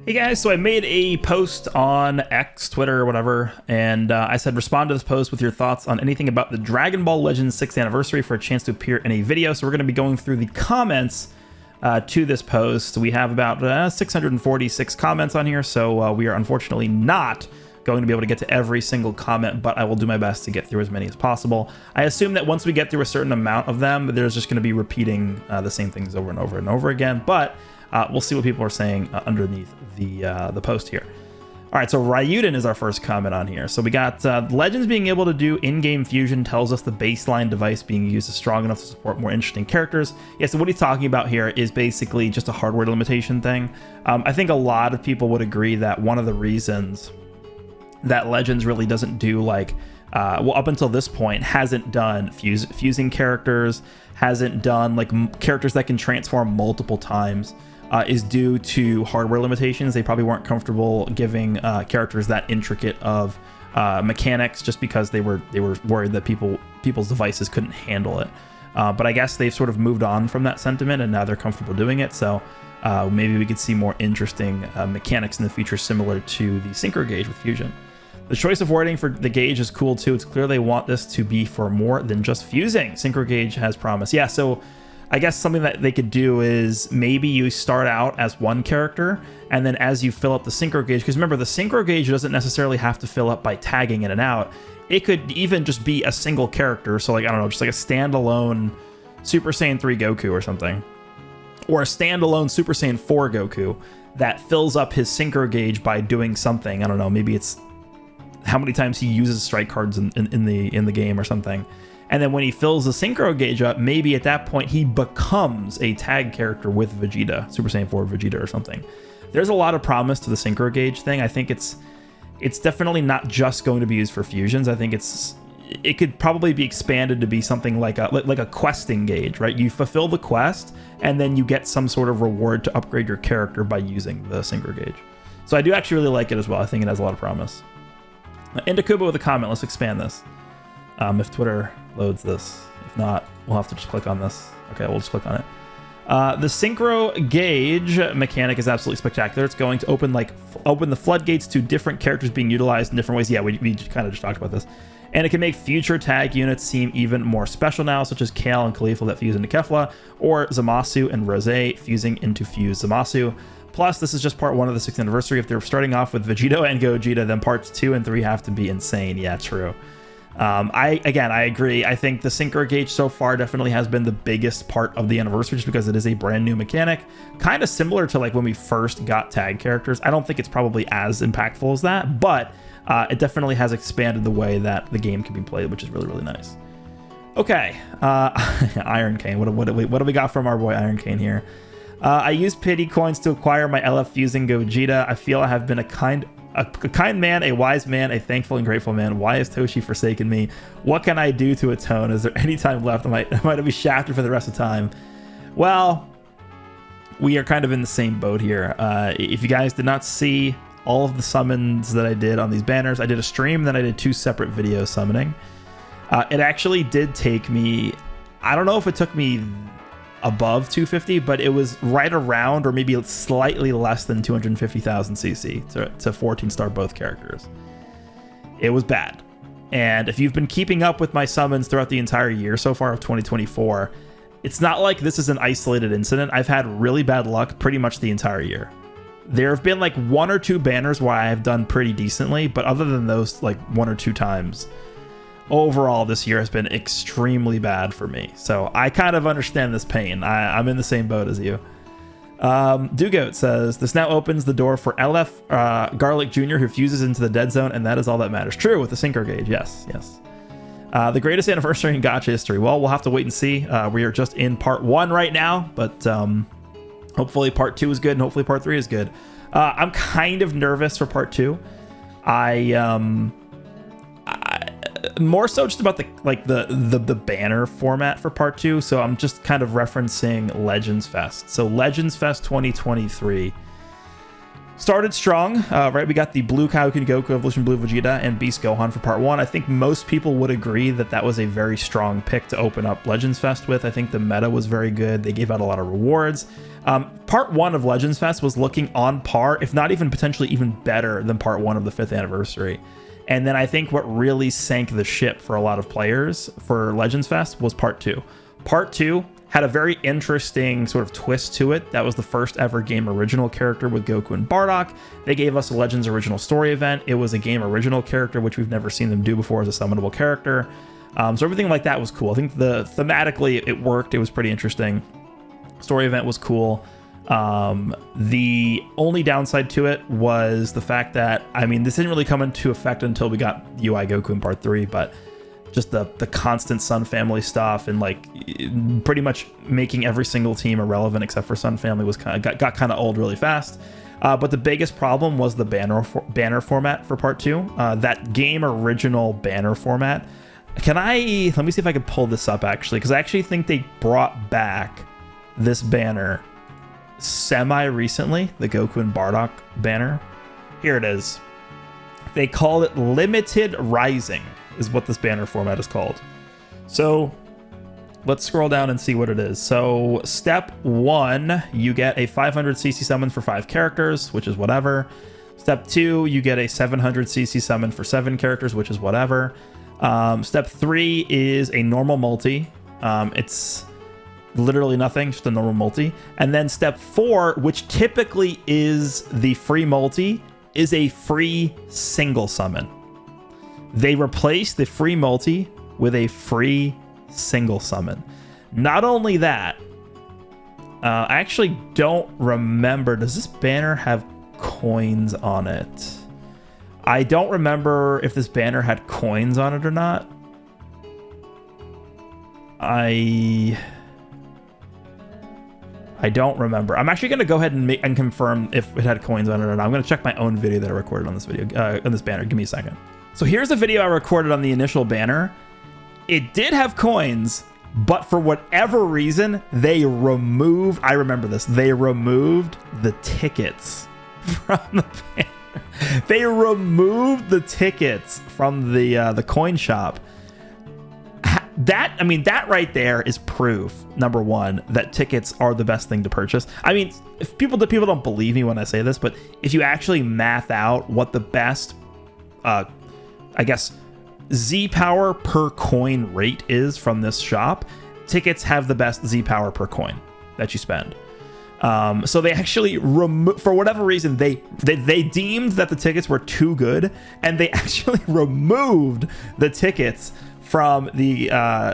Hey guys, so I made a post on X, Twitter, whatever, and I said respond to this post with your thoughts on anything about the Dragon Ball Legends 6th anniversary for a chance to appear in a video. So we're going to be going through the comments to this post. We have about 646 comments on here, so we are unfortunately not going to be able to get to every single comment, but I will do my best to get through as many as possible. I assume that once we get through a certain amount of them, there's just going to be repeating the same things over and over and over again, but we'll see what people are saying underneath the post here. All right, so Ryuden is our first comment on here. So we got Legends being able to do in-game fusion tells us the baseline device being used is strong enough to support more interesting characters. Yeah, so what he's talking about here is basically just a hardware limitation thing. I think a lot of people would agree that one of the reasons that Legends really doesn't do like, well, up until this point, hasn't done fusing characters, hasn't done like characters that can transform multiple times, is due to hardware limitations. They probably weren't comfortable giving characters that intricate of mechanics just because they were worried that people's devices couldn't handle it. But I guess they've sort of moved on from that sentiment and now they're comfortable doing it. So maybe we could see more interesting mechanics in the future similar to the Synchro gauge with Fusion. The choice of wording for the gauge is cool too. It's clear they want this to be for more than just fusing. Synchro gauge has promise. Yeah, so I guess something that they could do is maybe you start out as one character, and then as you fill up the Synchro gauge, because remember, the Synchro gauge doesn't necessarily have to fill up by tagging in and out. It could even just be a single character. So like, I don't know, just like a standalone Super Saiyan 3 Goku or something, or a standalone Super Saiyan 4 Goku that fills up his Synchro gauge by doing something. I don't know, maybe it's how many times he uses strike cards in the game or something. And then when he fills the Synchro gauge up, maybe at that point he becomes a tag character with Vegeta, Super Saiyan 4 Vegeta or something. There's a lot of promise to the Synchro gauge thing. I think it's definitely not just going to be used for fusions. I think it could probably be expanded to be something like a questing gauge, right? You fulfill the quest and then you get some sort of reward to upgrade your character by using the Synchro gauge. So I do actually really like it as well. I think it has a lot of promise. Indakuba with a comment. Let's expand this. If Twitter loads this. If not, we'll have to just click on this. Okay, we'll just click on it. The Synchro gauge mechanic is absolutely spectacular. It's going to open the floodgates to different characters being utilized in different ways. Yeah, we kind of just talked about this. And it can make future tag units seem even more special now, such as Kale and Khalifa that fuse into Kefla, or Zamasu and Rosé fusing into fused Zamasu. Plus, this is just part 1 of the 6th anniversary. If they're starting off with Vegito and Gogeta, then parts 2 and 3 have to be insane. Yeah, true. I agree. I think the Synchro gauge so far definitely has been the biggest part of the anniversary just because it is a brand new mechanic, kind of similar to like when we first got tag characters. I don't think it's probably as impactful as that, but it definitely has expanded the way that the game can be played, which is really, really nice. Okay, Iron Cane. What do we got from our boy Iron Cane here? I used pity coins to acquire my LF fusing Gogeta. I feel I have been a kind man, a wise man, a thankful and grateful man. Why has Toshi forsaken me? What can I do to atone? Is there any time left? I might be shafted for the rest of the time. Well, we are kind of in the same boat here. If you guys did not see all of the summons that I did on these banners, I did a stream, then I did 2 separate videos summoning. It actually did take me, I don't know if it took me above 250, but it was right around or maybe slightly less than 250,000 CC to 14 star both characters. It was bad. And if you've been keeping up with my summons throughout the entire year so far of 2024, it's not like this is an isolated incident. I've had really bad luck pretty much the entire year. There have been like 1 or 2 banners where I have done pretty decently, but other than those like 1 or 2 times, overall this year has been extremely bad for me. So I kind of understand this pain. I'm in the same boat as you. Dugoat says, this now opens the door for LF Garlic Jr. who fuses into the dead zone, and that is all that matters. True, with the Synchro gauge. Yes. The greatest anniversary in gacha history. Well, we'll have to wait and see. We are just in part 1 right now, but hopefully part 2 is good, and hopefully part 3 is good. I'm kind of nervous for part 2. More so just about the banner format for part 2. So I'm just kind of referencing Legends Fest. So Legends Fest 2023 Started strong, right? We got the Blue Kaioken Goku, Evolution Blue Vegeta, and Beast Gohan for part 1. I think most people would agree that that was a very strong pick to open up Legends Fest with. I think the meta was very good. They gave out a lot of rewards. Part 1 of Legends Fest was looking on par, if not even potentially even better than part 1 of the 5th anniversary. And then I think what really sank the ship for a lot of players for Legends Fest was part 2. Part 2 had a very interesting sort of twist to it. That was the first ever game original character with Goku and Bardock. They gave us a Legends original story event. It was a game original character, which we've never seen them do before as a summonable character. So everything like that was cool. I think thematically it worked. It was pretty interesting. Story event was cool. The only downside to it was the fact that, I mean, this didn't really come into effect until we got UI Goku in part 3, but just the constant Sun Family stuff and like pretty much making every single team irrelevant except for Sun Family was got kind of old really fast. But the biggest problem was the banner format for part 2. That game original banner format. Let me see if I can pull this up actually, because I actually think they brought back this banner semi-recently, the Goku and Bardock banner. Here it is. They call it Limited Rising is what this banner format is called. So let's scroll down and see what it is. So step 1, you get a 500cc summon for 5 characters, which is whatever. Step 2, you get a 700cc summon for 7 characters, which is whatever. Step 3 is a normal multi. It's literally nothing, just a normal multi. And then step 4, which typically is the free multi, is a free single summon. They replaced the free multi with a free single summon. Not only that, I actually don't remember, does this banner have coins on it? I don't remember if this banner had coins on it or not. I don't remember. I'm actually going to go ahead and confirm if it had coins on it or not. I'm going to check my own video that I recorded on this video, on this banner. Give me a second. So here's a video I recorded on the initial banner. It did have coins, but for whatever reason, they removed, I remember this, they removed the tickets from the banner. They removed the tickets from the coin shop. That right there is proof, number one, that tickets are the best thing to purchase. I mean, if people don't believe me when I say this, but if you actually math out what the best, I guess, Z power per coin rate is from this shop, tickets have the best Z power per coin that you spend. So they actually for whatever reason, they deemed that the tickets were too good, and they actually removed the tickets from the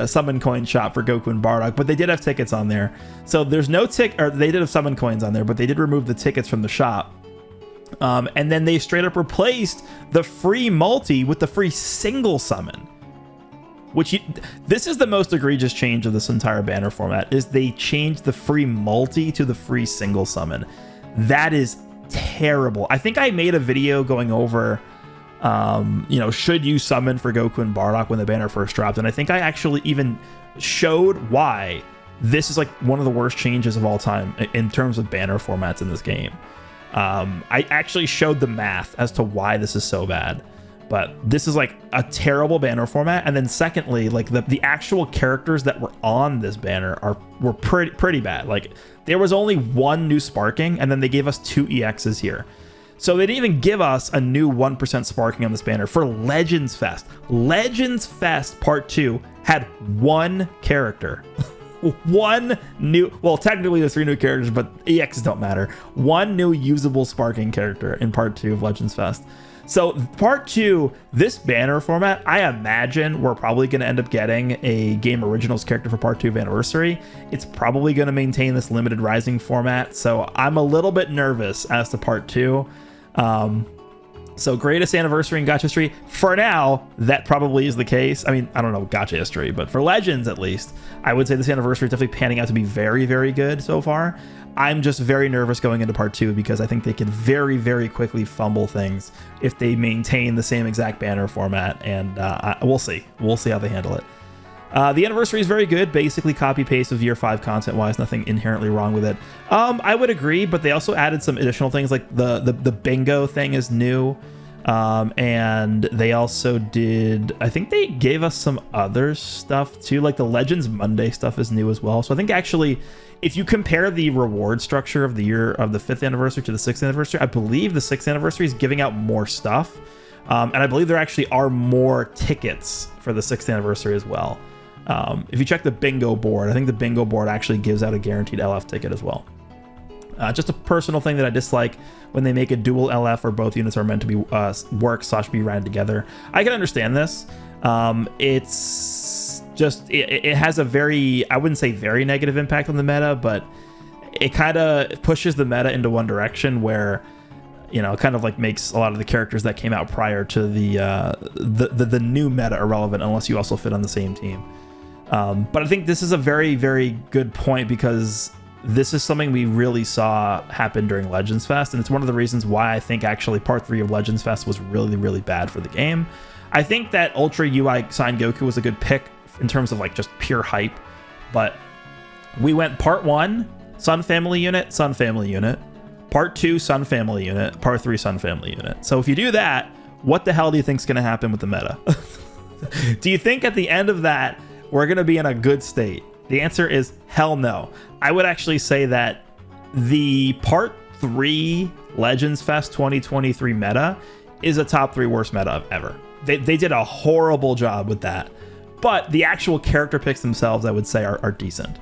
summon coin shop for Goku and Bardock, but they did have tickets on there. So there's no or they did have summon coins on there, but they did remove the tickets from the shop. And then they straight up replaced the free multi with the free single summon. This is the most egregious change of this entire banner format, is they changed the free multi to the free single summon. That is terrible. I think I made a video going over, should you summon for Goku and Bardock when the banner first dropped, and I think I actually even showed why this is like one of the worst changes of all time in terms of banner formats in this game. I actually showed the math as to why this is so bad. But this is like a terrible banner format. And then secondly, like the actual characters that were on this banner were pretty bad. Like there was only one new sparking, and then they gave us 2 EXs here. So they didn't even give us a new 1% sparking on this banner for Legends Fest. Legends Fest Part 2 had 1 character. One new, well, technically there's 3 new characters, but EXs don't matter. 1 new usable sparking character in Part 2 of Legends Fest. So Part 2, this banner format, I imagine we're probably going to end up getting a Game Originals character for Part 2 of Anniversary. It's probably going to maintain this Limited Rising format, so I'm a little bit nervous as to Part 2. So greatest anniversary in gacha history. For now, that probably is the case. I mean, I don't know gacha history, but for Legends at least, I would say this anniversary is definitely panning out to be very, very good so far. I'm just very nervous going into Part 2 because I think they can very, very quickly fumble things if they maintain the same exact banner format, and we'll see. We'll see how they handle it. The anniversary is very good. Basically copy paste of year 5 content wise. Nothing inherently wrong with it. I would agree, but they also added some additional things, like the bingo thing is new. And they also did, I think they gave us some other stuff too, like the Legends Monday stuff is new as well. So I think actually, if you compare the reward structure of the year of the 5th anniversary to the 6th anniversary, I believe the 6th anniversary is giving out more stuff. And I believe there actually are more tickets for the 6th anniversary as well. If you check the bingo board, I think the bingo board actually gives out a guaranteed LF ticket as well. Just a personal thing that I dislike when they make a dual LF or both units are meant to be be ran together. I can understand this. It's just, it has a very, I wouldn't say very negative impact on the meta, but it kind of pushes the meta into one direction where, you know, it kind of like makes a lot of the characters that came out prior to the new meta irrelevant unless you also fit on the same team. But I think this is a very, very good point, because this is something we really saw happen during Legends Fest, and it's one of the reasons why I think actually Part 3 of Legends Fest was really, really bad for the game. I think that Ultra UI Sign Goku was a good pick in terms of like just pure hype, but we went Part 1, Sun Family Unit, Sun Family Unit, Part 2, Sun Family Unit, Part 3, Sun Family Unit. So if you do that, what the hell do you think is going to happen with the meta? Do you think at the end of that, we're going to be in a good state? The answer is hell no. I would actually say that the Part 3 Legends Fest 2023 meta is a top 3 worst meta ever. They did a horrible job with that. But the actual character picks themselves, I would say, are decent.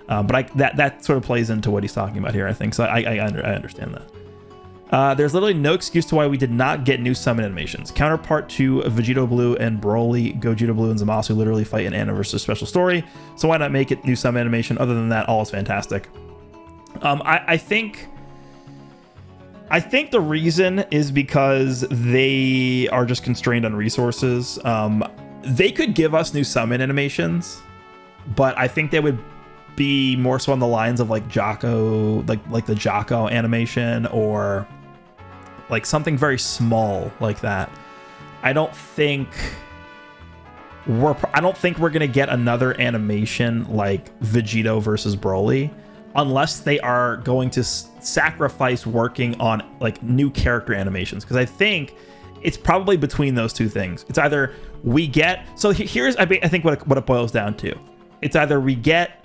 But that sort of plays into what he's talking about here, I think. So I understand that. There's literally no excuse to why we did not get new summon animations. Counterpart to Vegito Blue and Broly, Gogeta Blue and Zamasu literally fight an anniversary special story. So why not make it new summon animation? Other than that, all is fantastic. I think the reason is because they are just constrained on resources. They could give us new summon animations, but I think they would be more so on the lines of like Jocko, like the Jocko animation, or like something very small like that. I don't think we're gonna get another animation like Vegito versus Broly unless they are going to sacrifice working on like new character animations, because I think it's probably between those two things. It's either we get, so here's I think what it boils down to. It's either we get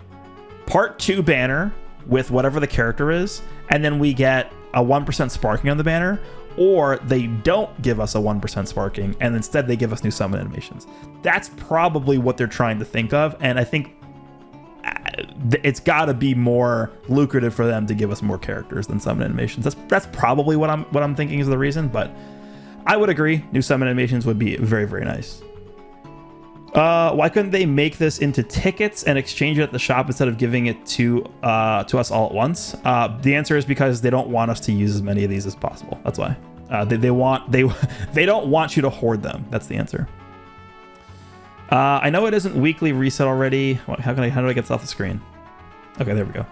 Part 2 banner with whatever the character is, and then we get a 1% sparking on the banner, or they don't give us a 1% sparking and instead they give us new summon animations. That's probably what they're trying to think of, and I think it's got to be more lucrative for them to give us more characters than summon animations. That's probably what I'm thinking is the reason, but I would agree new summon animations would be very, very nice. Why couldn't they make this into tickets and exchange it at the shop instead of giving it to us all at once? The answer is because they don't want us to use as many of these as possible. That's why. They don't want you to hoard them. That's the answer. I know it isn't weekly reset already. How do I get this off the screen? Okay, there we go.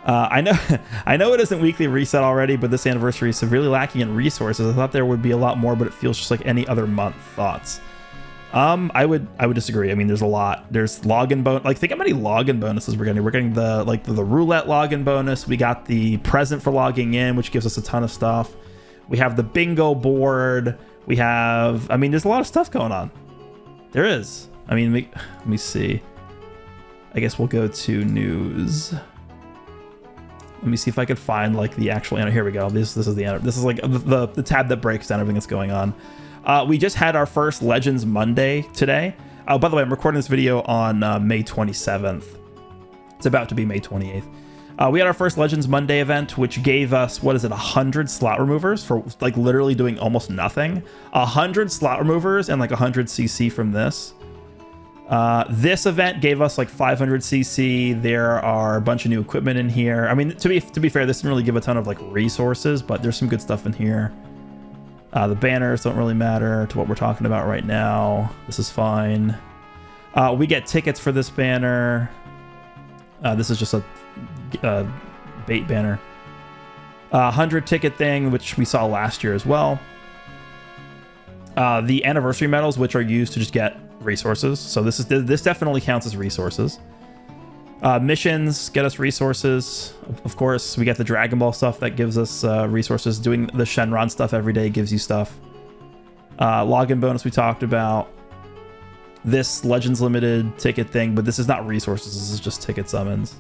I know it isn't weekly reset already, but this anniversary is severely lacking in resources. I thought there would be a lot more, but it feels just like any other month. Thoughts? I would disagree. I mean, there's a lot. There's login bonus. Like, think how many login bonuses we're getting. We're getting the roulette login bonus. We got the present for logging in, which gives us a ton of stuff. We have the bingo board. We have, I mean, there's a lot of stuff going on. There is. I mean, let me see. I guess we'll go to news. Let me see if I could find like the actual. Here we go. This is like the tab that breaks down everything that's going on. We just had our first Legends Monday today. By the way, I'm recording this video on May 27th. It's about to be May 28th. We had our first Legends Monday event, which gave us, 100 slot removers for like literally doing almost nothing. 100 slot removers and like 100 CC from this. This event gave us like 500 CC. There are a bunch of new equipment in here. I mean, to be fair, this didn't really give a ton of like resources, but there's some good stuff in here. The banners don't really matter to what we're talking about right now. This is fine. We get tickets for this banner. This is just a bait banner. 100 ticket thing, which we saw last year as well. The anniversary medals, which are used to just get resources. So this definitely counts as resources. Missions get us resources. Of course, we get the Dragon Ball stuff that gives us resources. Doing the Shenron stuff every day gives you stuff. Login bonus we talked about. This Legends Limited ticket thing, but this is not resources. This is just ticket summons.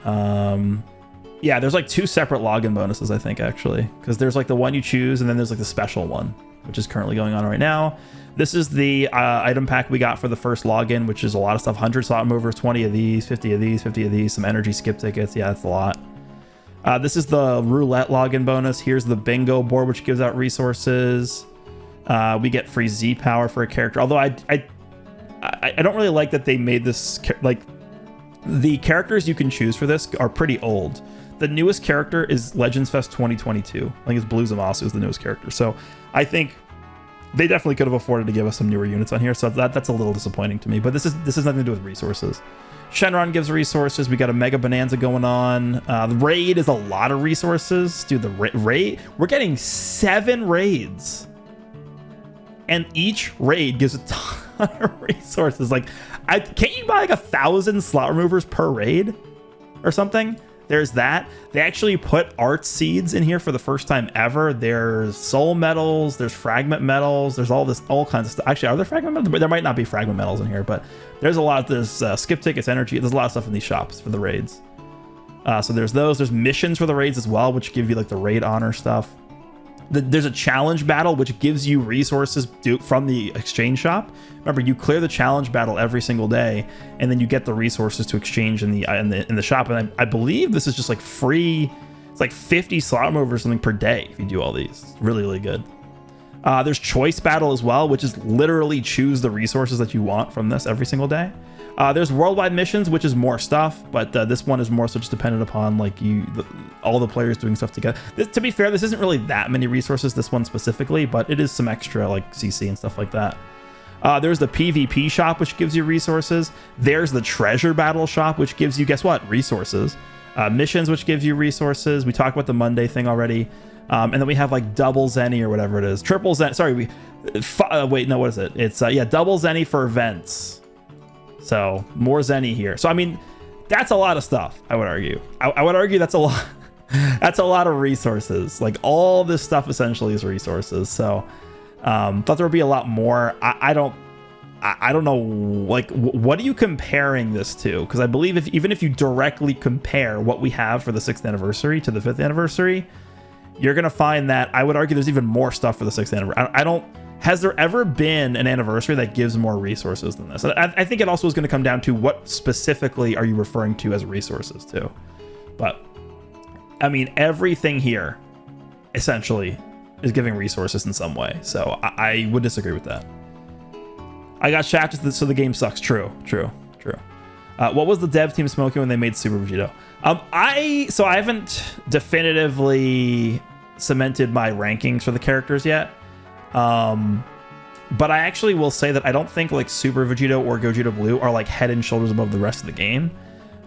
Yeah, there's like 2 separate login bonuses, I think, actually, because there's like the one you choose, and then there's like the special one, which is currently going on right now. This is the item pack we got for the first login, which is a lot of stuff. 100 slot movers, 20 of these, 50 of these, 50 of these, some energy skip tickets. Yeah, that's a lot. This is the roulette login bonus. Here's the bingo board, which gives out resources. We get free Z power for a character. Although I don't really like that they made this, like, the characters you can choose for this are pretty old. The newest character is Legends Fest 2022. I think it's Blue Zamasu is the newest character. So I think they definitely could have afforded to give us some newer units on here. So that's a little disappointing to me. But this has nothing to do with resources. Shenron gives resources. We got a Mega Bonanza going on. The raid is a lot of resources. Dude, the raid, we're getting 7 raids. And each raid gives a ton of resources. Like, can't you buy like 1,000 slot removers per raid or something? There's that. They actually put art seeds in here for the first time ever. There's soul metals, there's fragment metals, there's all kinds of stuff. Actually, are there fragment metals? There might not be fragment metals in here, but there's a lot. There's skip tickets, energy. There's a lot of stuff in these shops for the raids. So there's those. There's missions for the raids as well, which give you like the raid honor stuff. There's a challenge battle, which gives you resources from the exchange shop. Remember, you clear the challenge battle every single day, and then you get the resources to exchange in the shop. And I believe this is just like free. It's like 50 slot movers or something per day if you do all these. It's really, really good. There's choice battle as well, which is literally choose the resources that you want from this every single day. There's worldwide missions, which is more stuff, but this one is more so just dependent upon like all the players doing stuff together. To be fair, this isn't really that many resources, this one specifically, but it is some extra like CC and stuff like that. There's the PvP shop, which gives you resources. There's the treasure battle shop, which gives you, guess what? Resources. Missions, which gives you resources. We talked about the Monday thing already. And then we have like double Zenny or whatever it is. Triple Zen. Sorry, wait, no, what is it? It's yeah, double Zenny for events. So more Zenny here. So I mean, that's a lot of stuff. I would argue. I would argue that's a lot. That's a lot of resources. Like all this stuff essentially is resources. So thought there would be a lot more. I don't know. Like, what are you comparing this to? Because I believe even if you directly compare what we have for the 6th anniversary to the 5th anniversary, you're gonna find that I would argue there's even more stuff for the 6th anniversary. Has there ever been an anniversary that gives more resources than this? I think it also is going to come down to what specifically are you referring to as resources too. But I mean, everything here essentially is giving resources in some way. So I would disagree with that. I got shafted, so the game sucks. True. What was the dev team smoking when they made Super Vegito? I haven't definitively cemented my rankings for the characters yet. But I actually will say that I don't think like Super Vegito or Gogeta Blue are like head and shoulders above the rest of the game.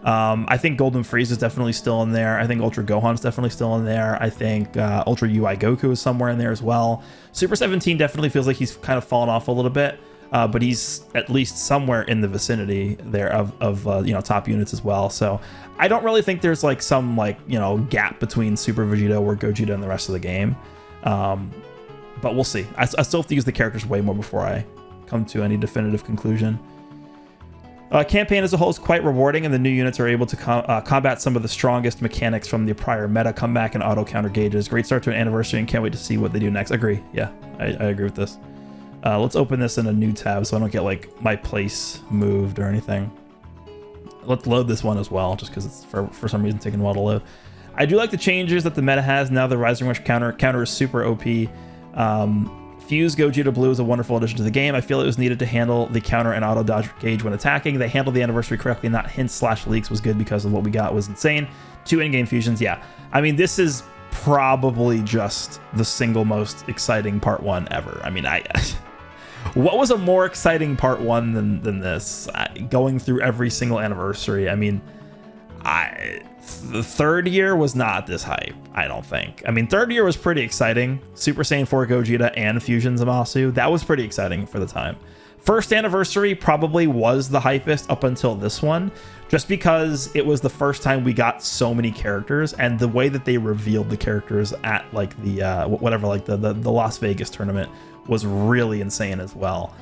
I think Golden Freeze is definitely still in there. I think Ultra Gohan's definitely still in there. I think Ultra UI Goku is somewhere in there as well. Super 17 definitely feels like he's kind of fallen off a little bit, but he's at least somewhere in the vicinity there of top units as well. So I don't really think there's like some gap between Super Vegito or Gogeta and the rest of the game. But we'll see. I still have to use the characters way more before I come to any definitive conclusion. Campaign as a whole is quite rewarding, and the new units are able to combat some of the strongest mechanics from the prior meta. Comeback and auto counter gauges. Great start to an anniversary, and can't wait to see what they do next. Agree. Yeah, I agree with this. Let's open this in a new tab so I don't get like my place moved or anything. Let's load this one as well, just because it's for some reason taking a while to load. I do like the changes that the meta has now. The Rising Rush counter is super OP. Fuse Gogeta Blue is a wonderful addition to the game. I feel it was needed to handle the counter and auto dodge gauge when attacking. They handled the anniversary correctly, not hints/leaks was good because of what we got was insane. 2 in-game fusions, yeah. I mean, this is probably just the single most exciting part 1 ever. I mean, what was a more exciting part 1 than this? Going through every single anniversary. I mean, the third year was not this hype, I don't think. I mean, third year was pretty exciting. Super Saiyan 4 Gogeta and Fusion Zamasu. That was pretty exciting for the time. First anniversary probably was the hypest up until this one, just because it was the first time we got so many characters, and the way that they revealed the characters at like the the Las Vegas tournament was really insane as well.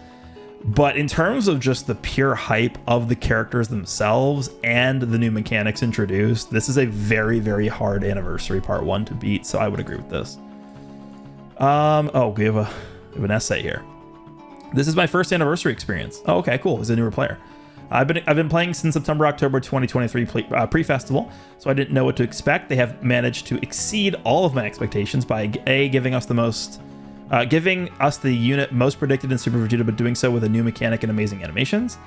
But in terms of just the pure hype of the characters themselves and the new mechanics introduced, this is a very, very hard anniversary part 1 to beat, so I would agree with this. Oh, we have an essay here. This is my first anniversary experience. Oh, okay, cool. He's a newer player. I've been playing since September, October 2023 pre-festival, so I didn't know what to expect. They have managed to exceed all of my expectations by giving us the unit most predicted in Super Vegeta, but doing so with a new mechanic and amazing animations.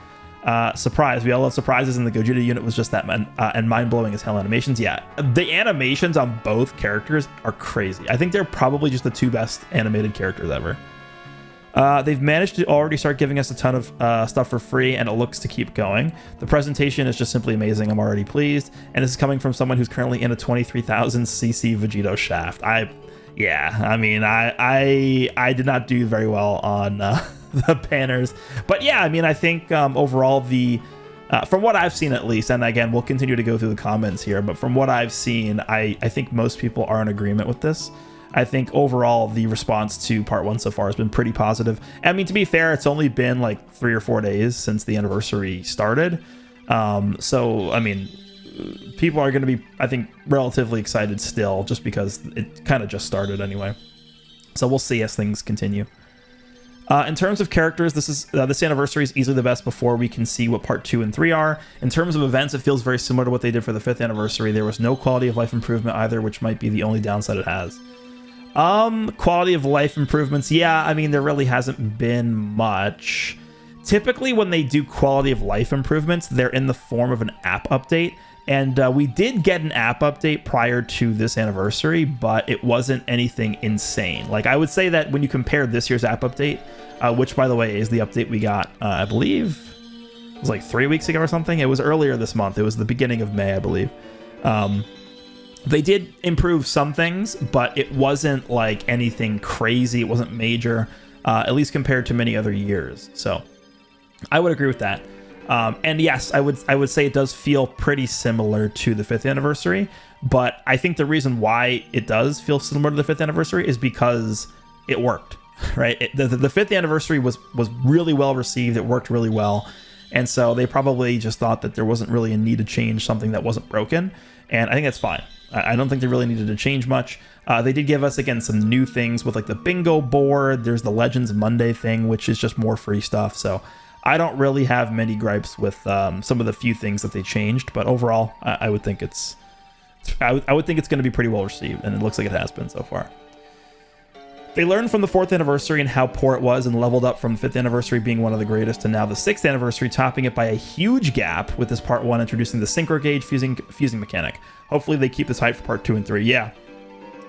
Surprise. We all love surprises, and the Gogeta unit was just that, and mind-blowing as hell animations. Yeah, the animations on both characters are crazy. I think they're probably just the 2 best animated characters ever. They've managed to already start giving us a ton of stuff for free, and it looks to keep going. The presentation is just simply amazing. I'm already pleased, and this is coming from someone who's currently in a 23,000 cc Vegito shaft. I did not do very well on the banners, but yeah, I mean, I think overall from what I've seen at least, and again, we'll continue to go through the comments here, but from what I've seen, I think most people are in agreement with this. I think overall the response to part 1 so far has been pretty positive. I mean, to be fair, it's only been like 3 or 4 days since the anniversary started. So, I mean, people are going to be, I think, relatively excited still, just because it kind of just started anyway. So we'll see as things continue. In terms of characters, this anniversary is easily the best before we can see what part 2 and 3 are. In terms of events, it feels very similar to what they did for the 5th anniversary. There was no quality of life improvement either, which might be the only downside it has. Quality of life improvements, yeah, I mean, there really hasn't been much. Typically, when they do quality of life improvements, they're in the form of an app update. And we did get an app update prior to this anniversary, but it wasn't anything insane. Like, I would say that when you compare this year's app update, which, by the way, is the update we got, I believe, it was like 3 weeks ago or something. It was earlier this month. It was the beginning of May, I believe. They did improve some things, but it wasn't like anything crazy. It wasn't major, at least compared to many other years. So I would agree with that. And yes, I would say it does feel pretty similar to the 5th anniversary, but I think the reason why it does feel similar to the 5th anniversary is because it worked, right? The 5th anniversary was really well received. It worked really well. And so they probably just thought that there wasn't really a need to change something that wasn't broken. And I think that's fine. I don't think they really needed to change much. They did give us, again, some new things with like the bingo board. There's the Legends Monday thing, which is just more free stuff. So I don't really have many gripes with some of the few things that they changed. But overall, I would think it's going to be pretty well received. And it looks like it has been so far. They learned from the 4th anniversary and how poor it was, and leveled up from 5th anniversary being one of the greatest to now the 6th anniversary, topping it by a huge gap with this part 1 introducing the Synchro gauge fusing mechanic. Hopefully they keep this hype for part 2 and 3. Yeah.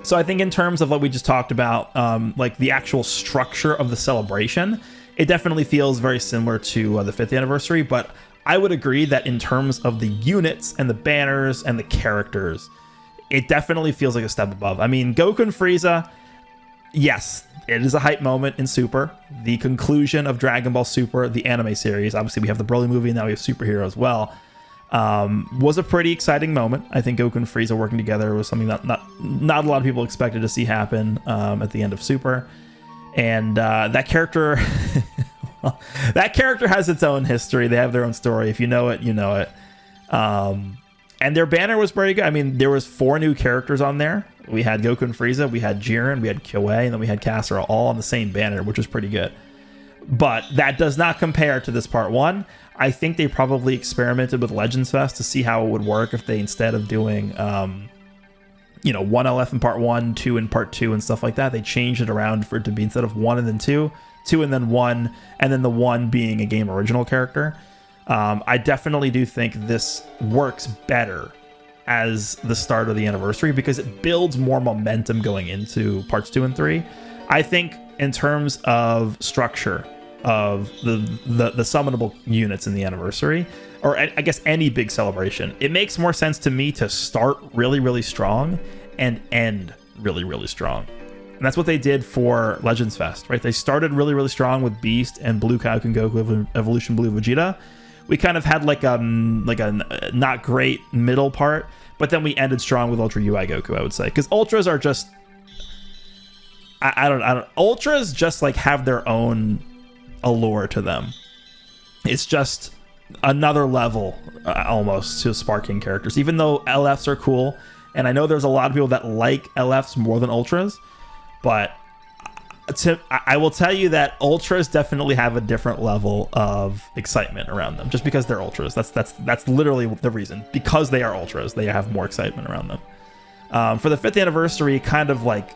So I think in terms of what we just talked about, like the actual structure of the celebration, it definitely feels very similar to the 5th anniversary, but I would agree that in terms of the units and the banners and the characters, it definitely feels like a step above. I mean, Goku and Frieza, yes, it is a hype moment in Super. The conclusion of Dragon Ball Super, the anime series, obviously we have the Broly movie, and now we have Superhero as well, was a pretty exciting moment. I think Goku and Frieza working together was something that not a lot of people expected to see happen at the end of Super. And that character, that character has its own history. They have their own story. If you know it, you know it. And their banner was very good. I mean, there was 4 new characters on there. We had Goku and Frieza, we had Jiren, we had Kyoei, and then we had Castor, all on the same banner, which was pretty good. But that does not compare to this part 1. I think they probably experimented with Legends Fest to see how it would work if they, instead of doing, 1 LF in part 1, 2 in part 2, and stuff like that, they changed it around for it to be, instead of 1 and then 2, 2 and then 1, and then the 1 being a game original character. I definitely do think this works better as the start of the anniversary because it builds more momentum going into parts 2 and 3. I think in terms of structure of the summonable units in the anniversary, or I guess any big celebration, it makes more sense to me to start really, really strong and end really, really strong. And that's what they did for Legends Fest, right? They started really, really strong with Beast and Blue Kaioken Goku Evolution Blue Vegeta. We kind of had like a not great middle part, but then we ended strong with Ultra UI Goku, I would say. Because Ultras are just... I don't... Ultras just like have their own allure to them. It's just another level almost to sparking characters, even though LFs are cool. And I know there's a lot of people that like LFs more than Ultras, but I will tell you that Ultras definitely have a different level of excitement around them, just because they're Ultras. That's literally the reason. Because they are Ultras, they have more excitement around them. For the 5th anniversary, kind of like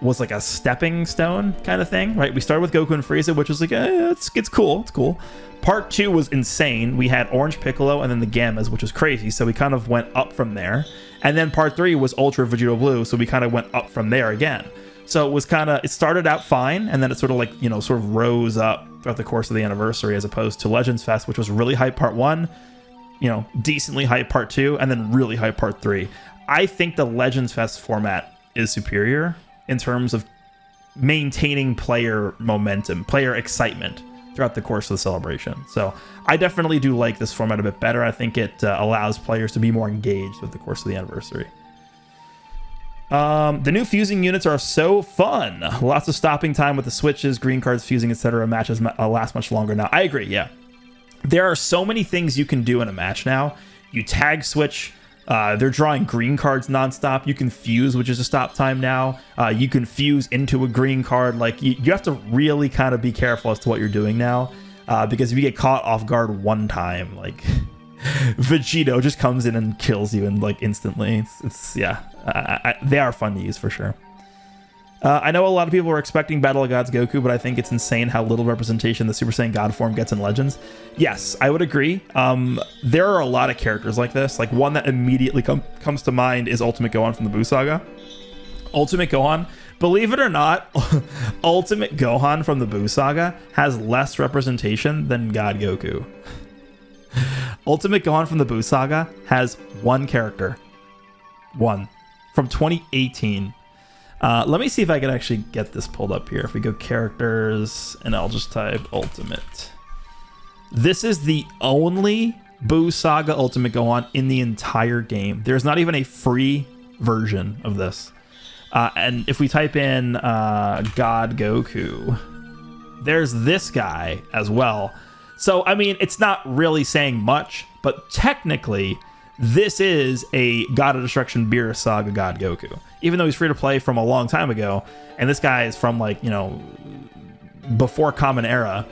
was like a stepping stone kind of thing, right? We started with Goku and Frieza, which was like, it's cool, it's cool. Part 2 was insane. We had Orange Piccolo and then the Gammas, which was crazy. So we kind of went up from there. And then part 3 was Ultra Vegeta Blue. So we kind of went up from there again. So it was kind of, it started out fine. And then it sort of like, sort of rose up throughout the course of the anniversary, as opposed to Legends Fest, which was really hype part 1, decently hype part 2, and then really hype part 3. I think the Legends Fest format is superior in terms of maintaining player momentum, player excitement throughout the course of the celebration. So I definitely do like this format a bit better. I think it allows players to be more engaged with the course of the anniversary. The new fusing units are so fun. Lots of stopping time with the switches, green cards, fusing, etc. Matches last much longer now. I agree, yeah. There are so many things you can do in a match now. You tag switch. They're drawing green cards nonstop. You can fuse, which is a stop time now. You can fuse into a green card. Like you have to really kind of be careful as to what you're doing now, because if you get caught off guard one time, like Vegito just comes in and kills you and like instantly. They are fun to use for sure. I know a lot of people were expecting Battle of Gods Goku, but I think it's insane how little representation the Super Saiyan God form gets in Legends. Yes, I would agree. There are a lot of characters like this. Like one that immediately comes to mind is Ultimate Gohan from the Buu Saga. Ultimate Gohan, believe it or not, Ultimate Gohan from the Buu Saga has less representation than God Goku. Ultimate Gohan from the Buu Saga has one character. One. From 2018. Let me see if I can actually get this pulled up here. If we go characters, and I'll just type Ultimate. This is the only Buu Saga Ultimate Gohan in the entire game. There's not even a free version of this. And if we type in God Goku, there's this guy as well. So, I mean, it's not really saying much, but technically, this is a God of Destruction Beer Saga God Goku. Even though he's free to play from a long time ago, and this guy is from like, before Common Era,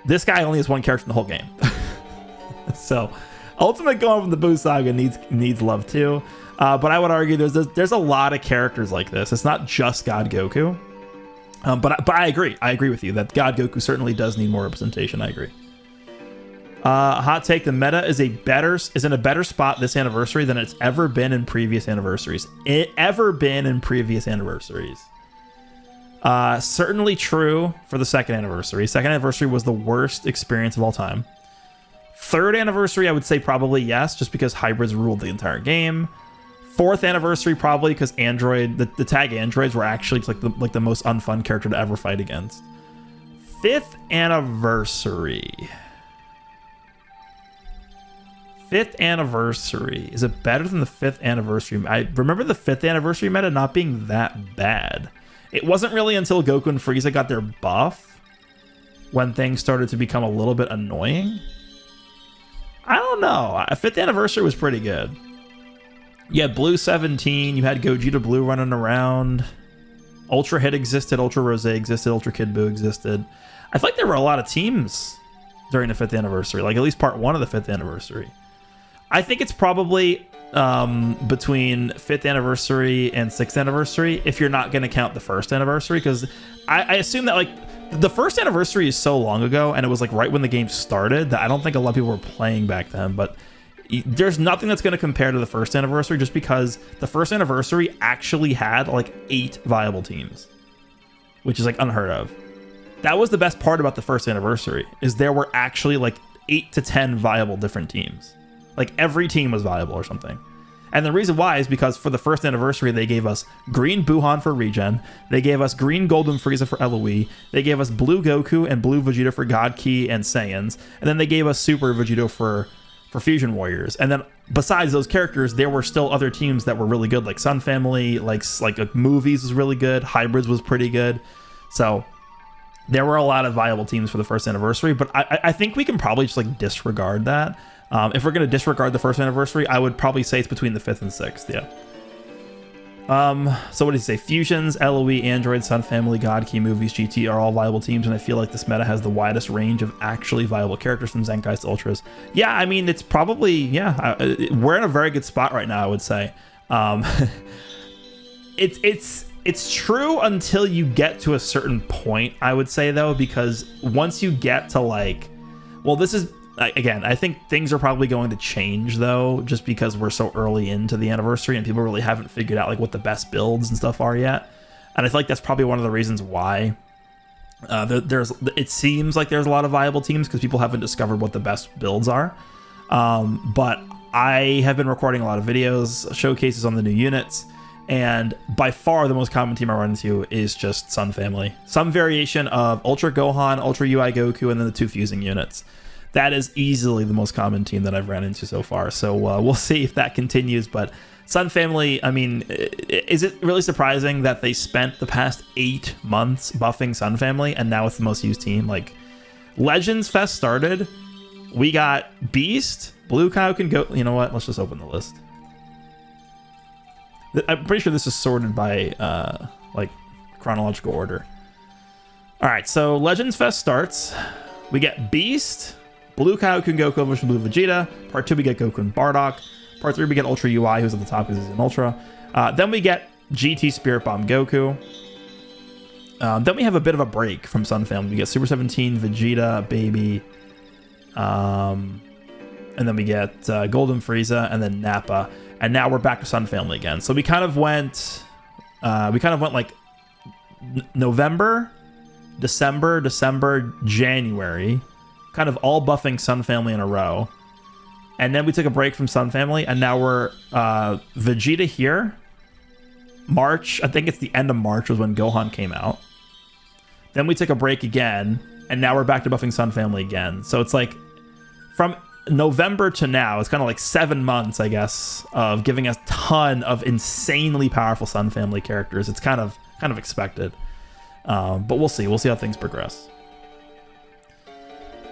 this guy only has one character in the whole game. So, Ultimate Gohan from the Buu Saga needs love too. But I would argue there's a lot of characters like this. It's not just God Goku. But I agree. I agree with you that God Goku certainly does need more representation. I agree. Hot take: the meta is in a better spot this anniversary than it's ever been in previous anniversaries. Certainly true for the 2nd anniversary. 2nd anniversary was the worst experience of all time. 3rd anniversary, I would say probably yes, just because hybrids ruled the entire game. 4th anniversary probably because the tag androids were actually like the most unfun character to ever fight against. 5th anniversary. 5th anniversary. Is it better than the 5th anniversary? I remember the 5th anniversary meta not being that bad. It wasn't really until Goku and Frieza got their buff when things started to become a little bit annoying. I don't know. 5th anniversary was pretty good. You had Blue 17. You had Gogeta Blue running around. Ultra Hit existed. Ultra Rose existed. Ultra Kid Buu existed. I feel like there were a lot of teams during the 5th anniversary. Like at least part 1 of the 5th anniversary. I think it's probably between 5th anniversary and 6th anniversary, if you're not going to count the 1st anniversary, because I assume that like the 1st anniversary is so long ago, and it was like right when the game started, that I don't think a lot of people were playing back then. But there's nothing that's going to compare to the 1st anniversary, just because the 1st anniversary actually had like 8 viable teams, which is like unheard of. That was the best part about the 1st anniversary, is there were actually like 8 to 10 viable different teams. Like every team was viable or something. And the reason why is because for the first anniversary, they gave us green Buhan for regen. They gave us green Golden Frieza for LOE. They gave us blue Goku and blue Vegeta for God Ki and Saiyans. And then they gave us super Vegito for Fusion Warriors. And then besides those characters, there were still other teams that were really good, like Sun Family, like Movies was really good. Hybrids was pretty good. So there were a lot of viable teams for the first anniversary, but I think we can probably just like disregard that. If we're going to disregard the first anniversary, I would probably say it's between the 5th and 6th, yeah. So what did he say? Fusions, LOE, Android, Sun Family, God Ki, Movies, GT are all viable teams, and I feel like this meta has the widest range of actually viable characters from Zenkais to Ultras. Yeah, I mean, it's probably, yeah, we're in a very good spot right now, I would say. It's true until you get to a certain point, I would say, though, because once you get to like, well, this is, again, I think things are probably going to change, though, just because we're so early into the anniversary and people really haven't figured out like what the best builds and stuff are yet. And I feel like that's probably one of the reasons why it seems like there's a lot of viable teams, because people haven't discovered what the best builds are. But I have been recording a lot of videos, showcases on the new units, and by far the most common team I run into is just Sun Family. Some variation of Ultra Gohan, Ultra UI Goku, and then the 2 fusing units. That is easily the most common team that I've ran into so far. So we'll see if that continues. But Sun Family, I mean, is it really surprising that they spent the past 8 months buffing Sun Family and now it's the most used team? Like, Legends Fest started, we got Beast, Blue Kaioken Go. You know what? Let's just open the list. I'm pretty sure this is sorted by like chronological order. All right, so Legends Fest starts. We get Beast, Blue Kaioken Goku versus Blue Vegeta. Part 2, we get Goku and Bardock. Part 3, we get Ultra UI, who's at the top because he's an Ultra. Then we get GT Spirit Bomb Goku. Then we have a bit of a break from Sun Family. We get Super 17, Vegeta, Baby. And then we get Golden Frieza and then Nappa. And now we're back to Sun Family again. So we kind of went like November, December, January, kind of all buffing Sun Family in a row. And then we took a break from Sun Family, and now we're Vegeta here. March, I think it's the end of March was when Gohan came out. Then we took a break again, and now we're back to buffing Sun Family again. So it's like from November to now, it's kind of like 7 months, I guess, of giving us a ton of insanely powerful Sun Family characters. It's kind of expected. But we'll see how things progress.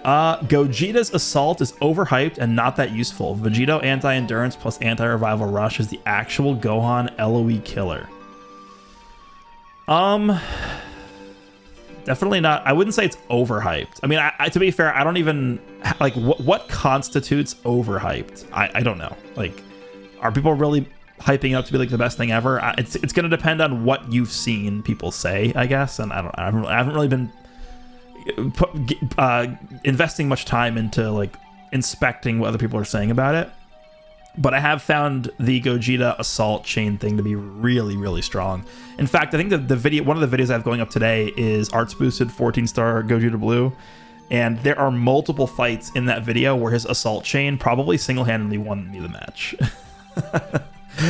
Gogeta's Assault is overhyped and not that useful. Vegito Anti-Endurance plus Anti-Revival Rush is the actual Gohan LOE killer. Definitely not. I wouldn't say it's overhyped. I mean, to be fair, I don't even like what constitutes overhyped. I don't know. Like, are people really hyping it up to be like the best thing ever? It's going to depend on what you've seen people say, I guess. And I haven't really been investing much time into like inspecting what other people are saying about it. But I have found the Gogeta Assault chain thing to be really, really strong. In fact, I think that one of the videos I have going up today is Arts Boosted 14-star Gogeta Blue. And there are multiple fights in that video where his Assault chain probably single-handedly won me the match.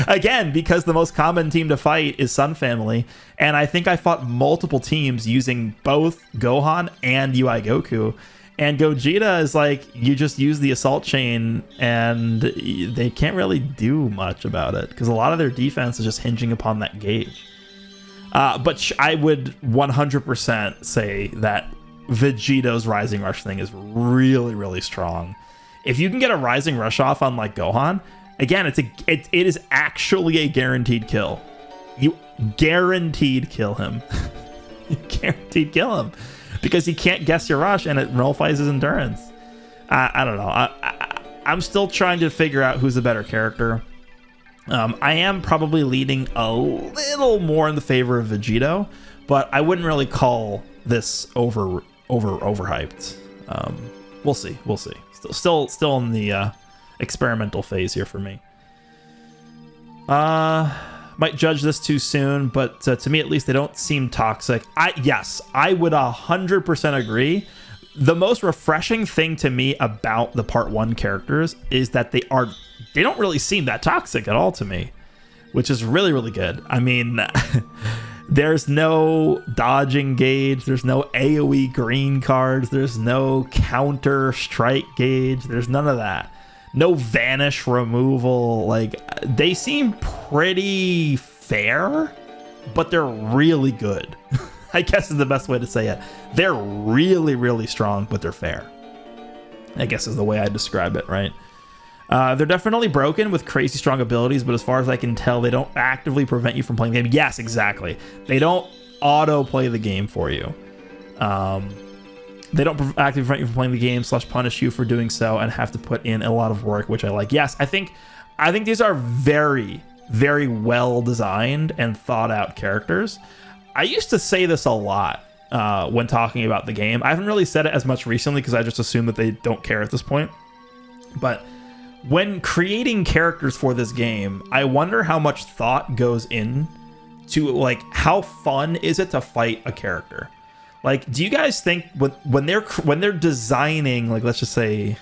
Again, because the most common team to fight is Sun Family. And I think I fought multiple teams using both Gohan and UI Goku. And Gogeta is like, you just use the Assault chain and they can't really do much about it because a lot of their defense is just hinging upon that gauge. But I would 100% say that Vegito's Rising Rush thing is really, really strong. If you can get a Rising Rush off on like Gohan, again, it is actually a guaranteed kill. You guaranteed kill him. You guaranteed kill him. Because he can't guess your rush and it nullifies his endurance. I don't know. I'm still trying to figure out who's the better character. I am probably leaning a little more in the favor of Vegito, but I wouldn't really call this overhyped. We'll see. Still in the experimental phase here for me. Might judge this too soon, but to me at least, they don't seem toxic. Yes, I would 100% agree. The most refreshing thing to me about the Part 1 characters is that they are they don't really seem that toxic at all to me, which is really, really good. I mean, there's no dodging gauge. There's no AoE green cards. There's no counter strike gauge. There's none of that. No vanish removal. Like, they seem pretty fair, but they're really good. I guess is the best way to say it. They're really, really strong, but they're fair, I guess is the way I describe it, right? They're definitely broken with crazy strong abilities, but as far as I can tell, they don't actively prevent you from playing the game. Yes, exactly. They don't auto play the game for you. They don't actively prevent you from playing the game / punish you for doing so and have to put in a lot of work, which I like. Yes, I think these are very, very well designed and thought out characters. I used to say this a lot when talking about the game. I haven't really said it as much recently because I just assume that they don't care at this point. But when creating characters for this game, I wonder how much thought goes in to, like, how fun is it to fight a character? Like, do you guys think when they're designing, like, let's just say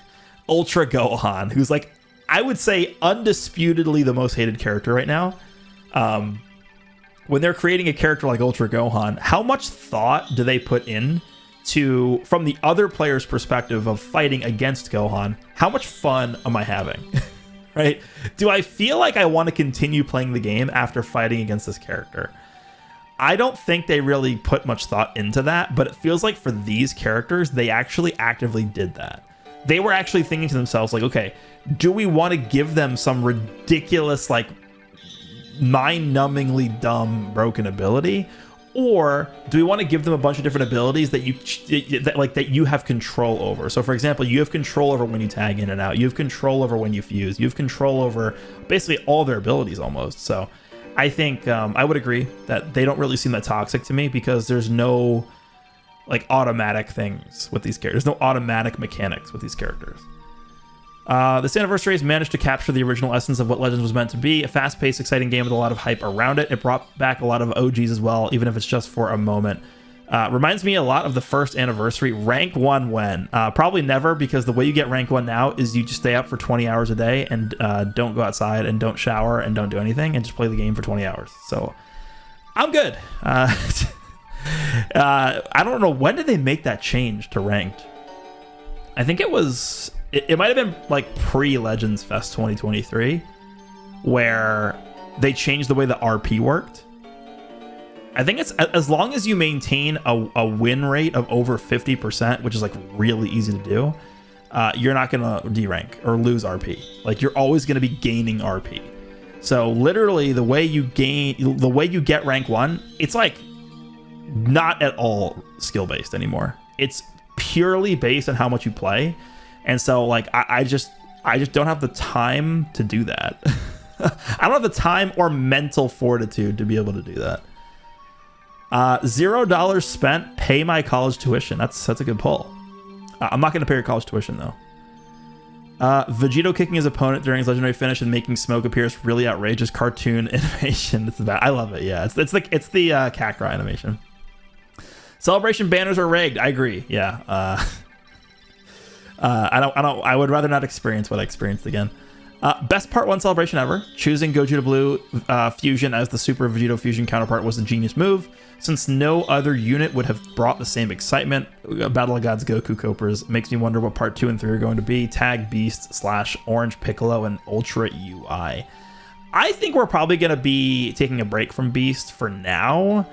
Ultra Gohan, who's, like, I would say undisputedly the most hated character right now, when they're creating a character like Ultra Gohan, how much thought do they put in to, from the other player's perspective of fighting against Gohan, how much fun am I having? Right? Do I feel like I want to continue playing the game after fighting against this character? I don't think they really put much thought into that, but it feels like for these characters, they actually actively did that. They were actually thinking to themselves, like, okay, do we want to give them some ridiculous, like, mind-numbingly dumb broken ability, or do we want to give them a bunch of different abilities that you have control over? So for example, you have control over when you tag in and out, you have control over when you fuse, you have control over basically all their abilities almost. So I think I would agree that they don't really seem that toxic to me because there's no, like, automatic things with these characters. There's no automatic mechanics with these characters. This anniversary has managed to capture the original essence of what Legends was meant to be, a fast-paced, exciting game with a lot of hype around it. It brought back a lot of OGs as well, even if it's just for a moment. Reminds me a lot of the first anniversary. Rank 1 when? Probably never, because the way you get rank 1 now is you just stay up for 20 hours a day and don't go outside and don't shower and don't do anything and just play the game for 20 hours. So I'm good. I don't know, when did they make that change to ranked? I think it was... It might have been like pre-Legends Fest 2023, where they changed the way the RP worked. I think it's as long as you maintain a win rate of over 50%, which is like really easy to do, you're not gonna derank or lose RP. Like, you're always gonna be gaining RP. So literally, the way you get rank 1, it's like not at all skill based anymore. It's purely based on how much you play. And so, like, I just don't have the time to do that. I don't have the time or mental fortitude to be able to do that. $0 spent, pay my college tuition. That's a good pull. I'm not going to pay your college tuition, though. Vegito kicking his opponent during his legendary finish and making smoke appears really outrageous cartoon animation. It's bad. I love it. Yeah, it's the Kakra animation. Celebration banners are rigged. I agree. Yeah. I would rather not experience what I experienced again. Best Part 1 celebration ever. Choosing Gogeta Blue Fusion as the Super Vegito Fusion counterpart was a genius move, since no other unit would have brought the same excitement. Battle of Gods Goku Copers makes me wonder what Part 2 and 3 are going to be. Tag Beast / Orange Piccolo and Ultra UI. I think we're probably going to be taking a break from Beast for now.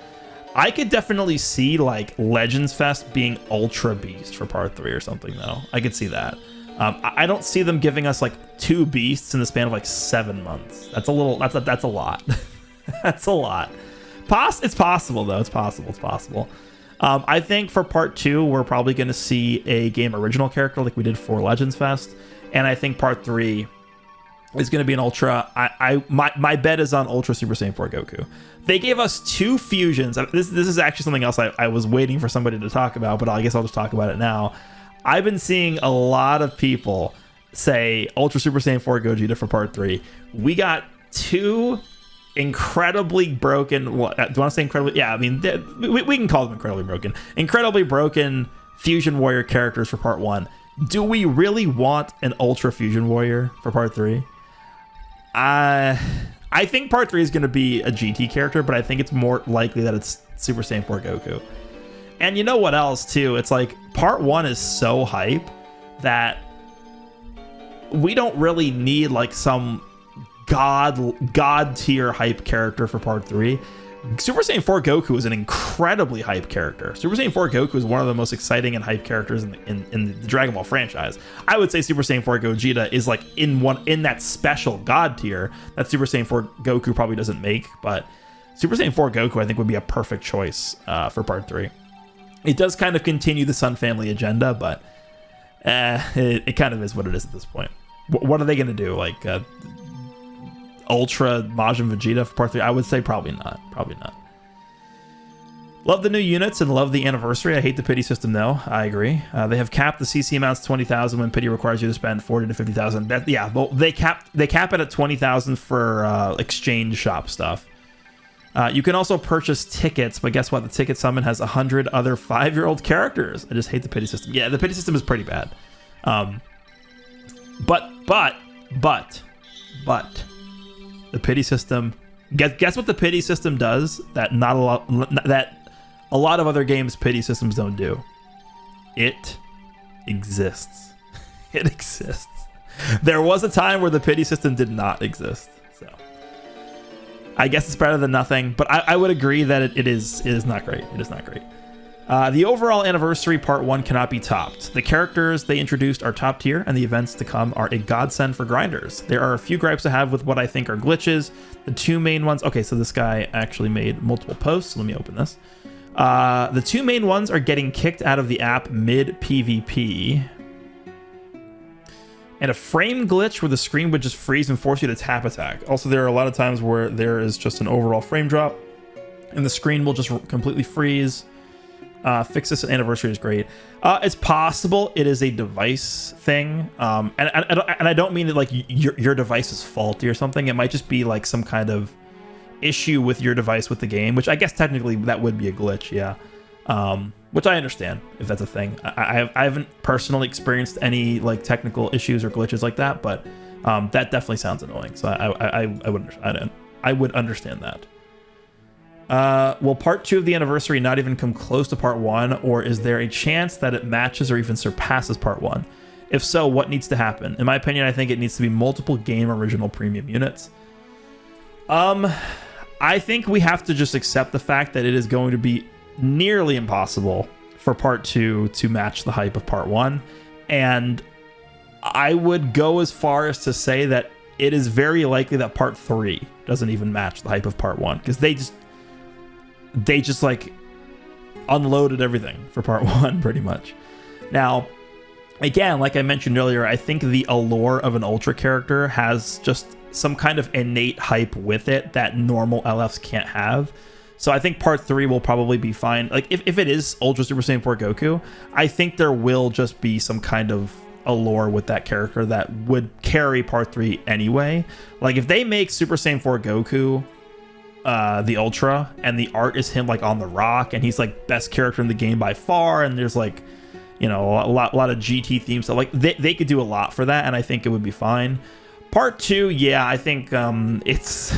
I could definitely see, like, Legends Fest being Ultra Beast for Part 3 or something, though. I could see that. I don't see them giving us, like, 2 Beasts in the span of, like, 7 months. That's a little... That's a lot. That's a lot. It's possible, though. It's possible. I think for Part 2, we're probably going to see a game original character like we did for Legends Fest. And I think Part 3 is going to be an Ultra. My bet is on Ultra Super Saiyan 4 Goku. They gave us 2 fusions. This is actually something else I was waiting for somebody to talk about, but I guess I'll just talk about it now. I've been seeing a lot of people say Ultra Super Saiyan 4 Gogeta for Part 3. We got 2 incredibly broken... do you want to say incredibly? Yeah, I mean, we can call them incredibly broken. Incredibly broken Fusion Warrior characters for Part 1. Do we really want an Ultra Fusion Warrior for Part 3? I think part 3 is going to be a GT character, but I think it's more likely that it's Super Saiyan 4 Goku. And you know what else too? It's like part 1 is so hype that we don't really need like some god tier hype character for part 3. Super Saiyan 4 Goku is an incredibly hype character. Super Saiyan 4 Goku is one of the most exciting and hype characters in the Dragon Ball franchise. I would say Super Saiyan 4 Gogeta is like in that special god tier that Super Saiyan 4 Goku probably doesn't make, but Super Saiyan 4 Goku I think would be a perfect choice for part 3. It does kind of continue the Sun family agenda, but it kind of is what it is at this point. What are they going to do? Like Ultra Majin Vegeta for part 3? I would say probably not. Probably not. Love the new units and love the anniversary. I hate the pity system though. I agree. They have capped the CC amounts 20,000 when pity requires you to spend 40 to 50,000. Yeah, well, they cap it at 20,000 for exchange shop stuff. You can also purchase tickets, but guess what? The ticket summon has 100 other 5-year-old characters. I just hate the pity system. Yeah, the pity system is pretty bad. But the pity system, guess what the pity system does that a lot of other games pity systems don't do? It exists. It exists. There was a time where the pity system did not exist. So I guess it's better than nothing, but I would agree that it is not great. It is not great. The overall anniversary part 1 cannot be topped. The characters they introduced are top tier, and the events to come are a godsend for grinders. There are a few gripes I have with what I think are glitches. The two main ones... Okay, so this guy actually made multiple posts. Let me open this. The two main ones are getting kicked out of the app mid-PvP, and a frame glitch where the screen would just freeze and force you to tap attack. Also, there are a lot of times where there is just an overall frame drop, and the screen will just completely freeze. Fix this anniversary is great. It's possible it is a device thing, and I don't mean that like your device is faulty or something. It might just be like some kind of issue with your device with the game, which I guess technically that would be a glitch, yeah. Which I understand if that's a thing. I haven't personally experienced any like technical issues or glitches like that, but that definitely sounds annoying. So I would understand that. Will part 2 of the anniversary not even come close to part 1, or is there a chance that it matches or even surpasses part 1? If so, what needs to happen? In my opinion, I think it needs to be multiple game original premium units. I think we have to just accept the fact that it is going to be nearly impossible for part 2 to match the hype of part 1, and I would go as far as to say that it is very likely that part 3 doesn't even match the hype of part 1, because they just like unloaded everything for part 1 pretty much. Now, again, like I mentioned earlier, I think the allure of an Ultra character has just some kind of innate hype with it that normal LFs can't have. So I think part 3 will probably be fine. Like if it is Ultra Super Saiyan 4 Goku, I think there will just be some kind of allure with that character that would carry part 3 anyway. Like if they make Super Saiyan 4 Goku the Ultra, and the art is him like on the rock, and he's like best character in the game by far, and there's like, you know, a lot of GT themes, so like they could do a lot for that, and I think it would be fine. Part 2, yeah, I think it's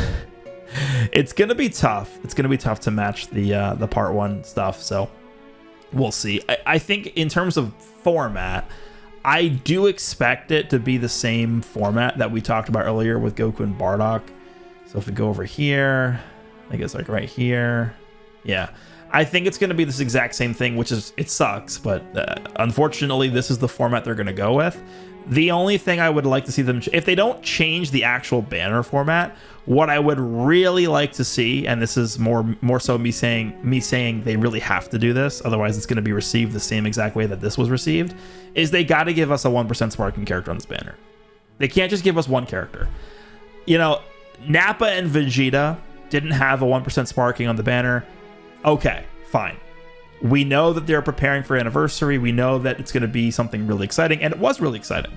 gonna be tough. It's gonna be tough to match the part 1 stuff, so we'll see. I think in terms of format, I do expect it to be the same format that we talked about earlier with Goku and Bardock. So if we go over here, I guess like right here, yeah, I think it's going to be this exact same thing, which is, it sucks, but unfortunately this is the format they're going to go with. The only thing I would like to see them, if they don't change the actual banner format, what I would really like to see, and this is more so me saying they really have to do this, otherwise it's going to be received the same exact way that this was received, is they got to give us a 1% sparking character on this banner. They can't just give us one character. You know, Nappa and Vegeta didn't have a 1% sparking on the banner. Okay, fine. We know that they're preparing for anniversary. We know that it's going to be something really exciting, and it was really exciting.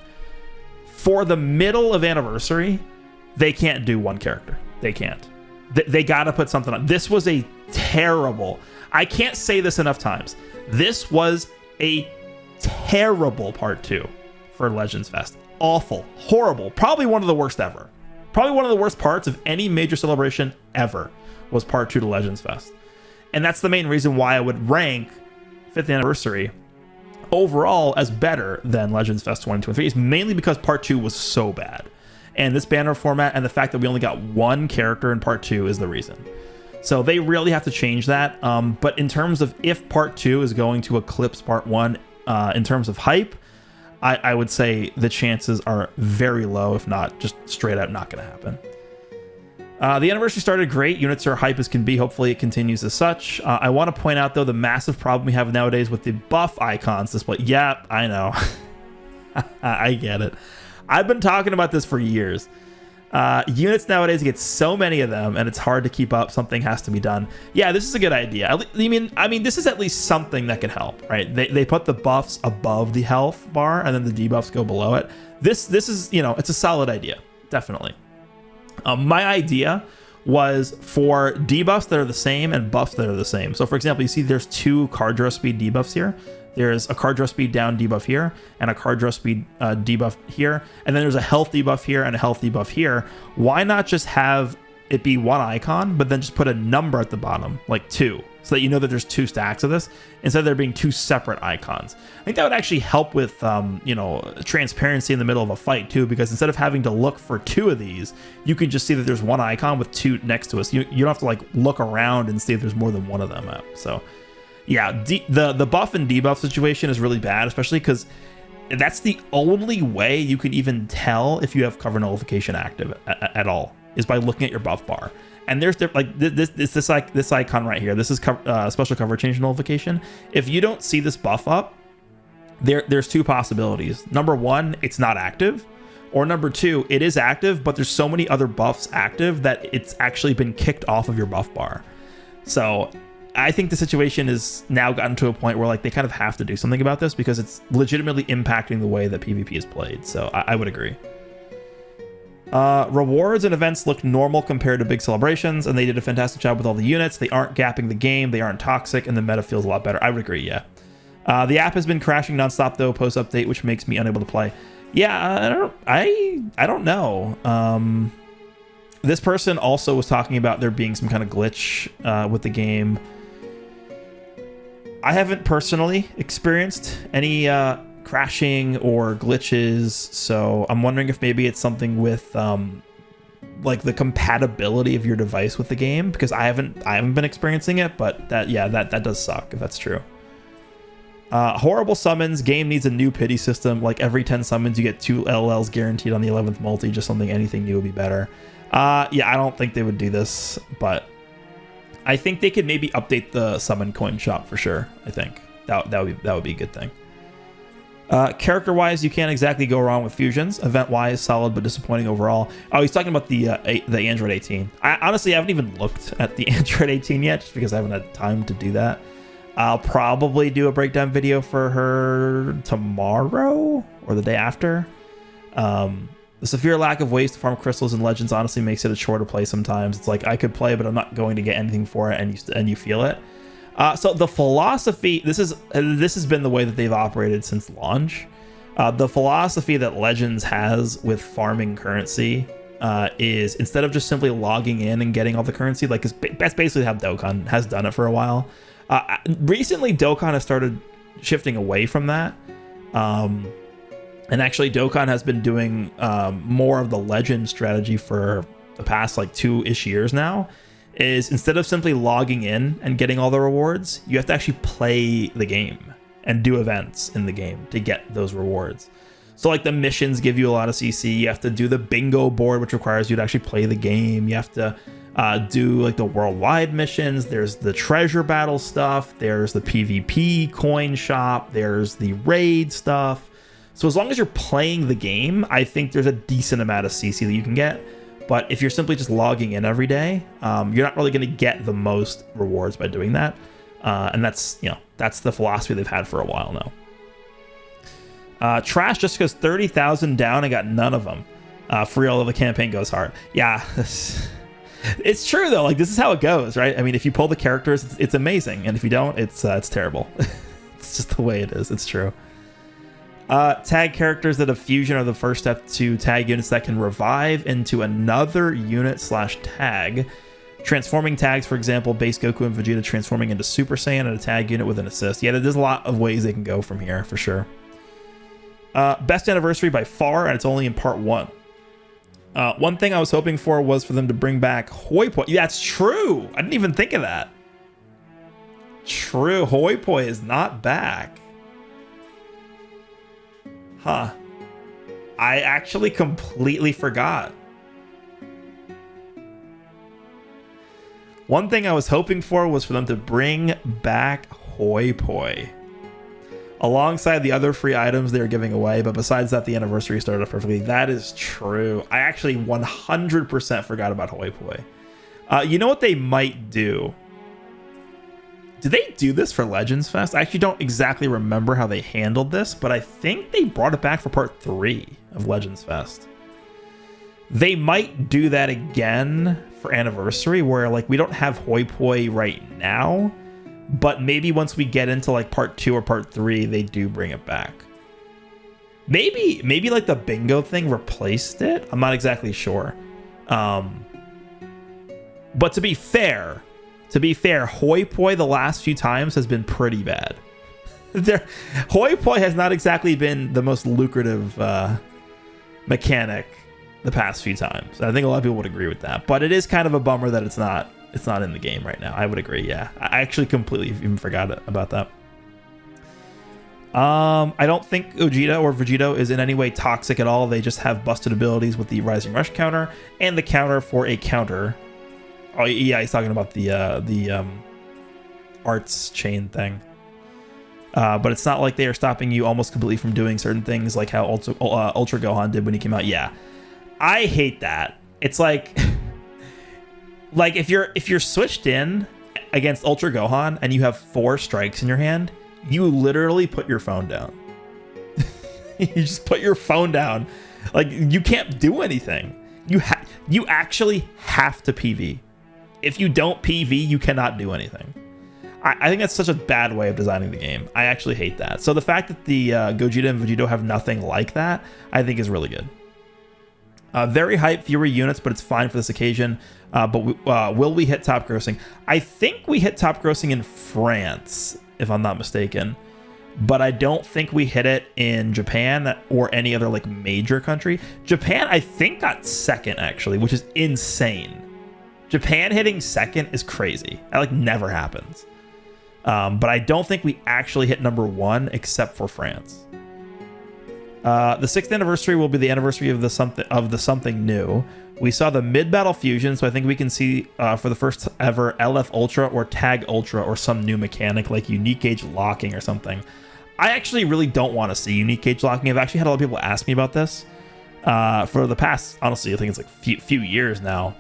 For the middle of anniversary, they can't do one character. They can't. They got to put something on. This was a terrible... I can't say this enough times. This was a terrible part 2 for Legends Fest. Awful. Horrible. Probably one of the worst ever. Probably one of the worst parts of any major celebration ever was part 2 to Legends Fest. And that's the main reason why I would rank 5th anniversary overall as better than Legends Fest 2023, is mainly because part 2 was so bad. And this banner format and the fact that we only got one character in part 2 is the reason. So they really have to change that. But in terms of if part 2 is going to eclipse part 1 in terms of hype, I would say the chances are very low, if not just straight out not going to happen. The anniversary started great. Units are hype as can be. Hopefully it continues as such. I want to point out, though, the massive problem we have nowadays with the buff icons display. Yeah, I know. I get it. I've been talking about this for years. Units nowadays get so many of them, and it's hard to keep up. Something has to be done. Yeah, this is a good idea. I mean, this is at least something that can help, right? They put the buffs above the health bar, and then the debuffs go below it. This is, you know, it's a solid idea, definitely. My idea was for debuffs that are the same and buffs that are the same. So, for example, you see there's 2 card draw speed debuffs here. There's a card draw speed down debuff here and a card draw speed debuff here. And then there's a health debuff here and a health debuff here. Why not just have it be one icon, but then just put a number at the bottom, like 2, so that you know that there's 2 stacks of this instead of there being 2 separate icons. I think that would actually help with, you know, transparency in the middle of a fight too, because instead of having to look for 2 of these, you can just see that there's one icon with 2 next to us. You don't have to like look around and see if there's more than one of them up. So yeah, the buff and debuff situation is really bad, especially because that's the only way you can even tell if you have cover nullification active at all, is by looking at your buff bar. And there's like this icon right here. This is special cover change nullification. If you don't see this buff up, there's 2 possibilities. Number 1, it's not active, or number 2, it is active, but there's so many other buffs active that it's actually been kicked off of your buff bar. So I think the situation is now gotten to a point where like they kind of have to do something about this, because it's legitimately impacting the way that PvP is played. So I would agree. Rewards and events look normal compared to big celebrations, and they did a fantastic job with all the units. They aren't gapping the game, they aren't toxic, and the meta feels a lot better. I would agree, yeah. The app has been crashing nonstop though post-update, which makes me unable to play. Yeah, I don't know. This person also was talking about there being some kind of glitch with the game. I haven't personally experienced any crashing or glitches, so I'm wondering if maybe it's something with like the compatibility of your device with the game, because I haven't been experiencing it, but that does suck if that's true. Horrible summons. Game needs a new pity system. Like every 10 summons you get 2 LLs guaranteed on the 11th multi. Just anything new would be better. Yeah, I don't think they would do this, but I think they could maybe update the summon coin shop for sure. I think that would be a good thing. Character-wise, you can't exactly go wrong with fusions. Event-wise, solid but disappointing overall. Oh, he's talking about the Android 18. I honestly haven't even looked at the Android 18 yet, just because I haven't had time to do that. I'll probably do a breakdown video for her tomorrow or the day after. The severe lack of ways to farm crystals in Legends honestly makes it a chore to play sometimes. It's like I could play, but I'm not going to get anything for it, and you feel it. So the philosophy, this has been the way that they've operated since launch. The philosophy that Legends has with farming currency is, instead of just simply logging in and getting all the currency, like that's basically how Dokkan has done it for a while. Recently, Dokkan has started shifting away from that. And actually, Dokkan has been doing more of the Legend strategy for the past like 2-ish years now. Is instead of simply logging in and getting all the rewards, you have to actually play the game and do events in the game to get those rewards. So like the missions give you a lot of CC. You have to do the bingo board, which requires you to actually play the game. You have to do like the worldwide missions. There's the treasure battle stuff. There's the PvP coin shop. There's the raid stuff. So as long as you're playing the game, I think there's a decent amount of CC that you can get. But if you're simply just logging in every day, you're not really going to get the most rewards by doing that. And that's the philosophy they've had for a while now. Trash just goes 30,000 down and got none of them. For real, the campaign goes hard. Yeah, it's true though. Like this is how it goes, right? I mean, if you pull the characters, it's amazing, and if you don't, it's terrible. It's just the way it is. It's true. Tag characters that have fusion are the first step to tag units that can revive into another unit / tag. Transforming tags, for example, base Goku and Vegeta transforming into Super Saiyan and a tag unit with an assist. Yeah, there's a lot of ways they can go from here, for sure. Best anniversary by far, and it's only in part 1. One thing I was hoping for was for them to bring back Hoi Poi. Yeah, that's true. I didn't even think of that. True, Hoi Poi is not back. Huh. I actually completely forgot. One thing I was hoping for was for them to bring back Hoi Poi alongside the other free items they were giving away, but besides that, the anniversary started off perfectly. That is true. I actually 100% forgot about Hoi Poi. You know what they might do? Did they do this for Legends Fest? I actually don't exactly remember how they handled this, but I think they brought it back for part 3 of Legends Fest. They might do that again for Anniversary, where like we don't have Hoi Poi right now, but maybe once we get into like part 2 or part 3, they do bring it back. Maybe like the bingo thing replaced it. I'm not exactly sure. But to be fair, Hoi Poi the last few times has been pretty bad. Hoi Poi has not exactly been the most lucrative mechanic the past few times. I think a lot of people would agree with that, but it is kind of a bummer that it's not in the game right now. I would agree. Yeah, I actually completely even forgot about that. I don't think Gogeta or Vegito is in any way toxic at all. They just have busted abilities with the Rising Rush counter and the counter for a counter. Oh yeah, he's talking about the arts chain thing. But it's not like they are stopping you almost completely from doing certain things, like how Ultra Gohan did when he came out. Yeah, I hate that. It's like if you're switched in against Ultra Gohan and you have 4 strikes in your hand, you literally put your phone down. You just put your phone down. Like, you can't do anything. You actually have to PV. If you don't PV, you cannot do anything. I think that's such a bad way of designing the game. I actually hate that. So the fact that the Gogeta and Vegito have nothing like that, I think is really good. Very hype, fewer units, but it's fine for this occasion. But will we hit top grossing? I think we hit top grossing in France, if I'm not mistaken. But I don't think we hit it in Japan or any other like major country. Japan, I think, got second, actually, which is insane. Japan hitting second is crazy. That like never happens. But I don't think we actually hit number 1 except for France. The 6th anniversary will be the anniversary of the something new. We saw the mid-battle fusion, so I think we can see for the first ever LF Ultra or Tag Ultra or some new mechanic like unique gauge locking or something. I actually really don't want to see unique gauge locking. I've actually had a lot of people ask me about this for the past, honestly, I think it's like few years now.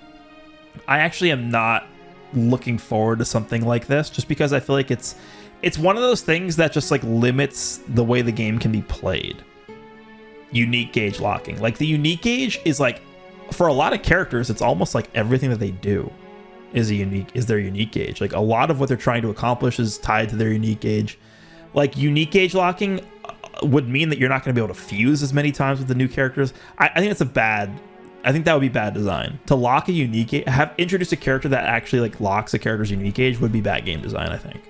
I actually am not looking forward to something like this, just because I feel like it's one of those things that just like limits the way the game can be played. Unique gauge locking, like the unique gauge is like, for a lot of characters, it's almost like everything that they do is their unique gauge. Like a lot of what they're trying to accomplish is tied to their unique gauge. Like unique gauge locking would mean that you're not going to be able to fuse as many times with the new characters. I think I think that would be bad design. To lock a unique gauge, have introduced a character that actually like locks a character's unique gauge would be bad game design, I think.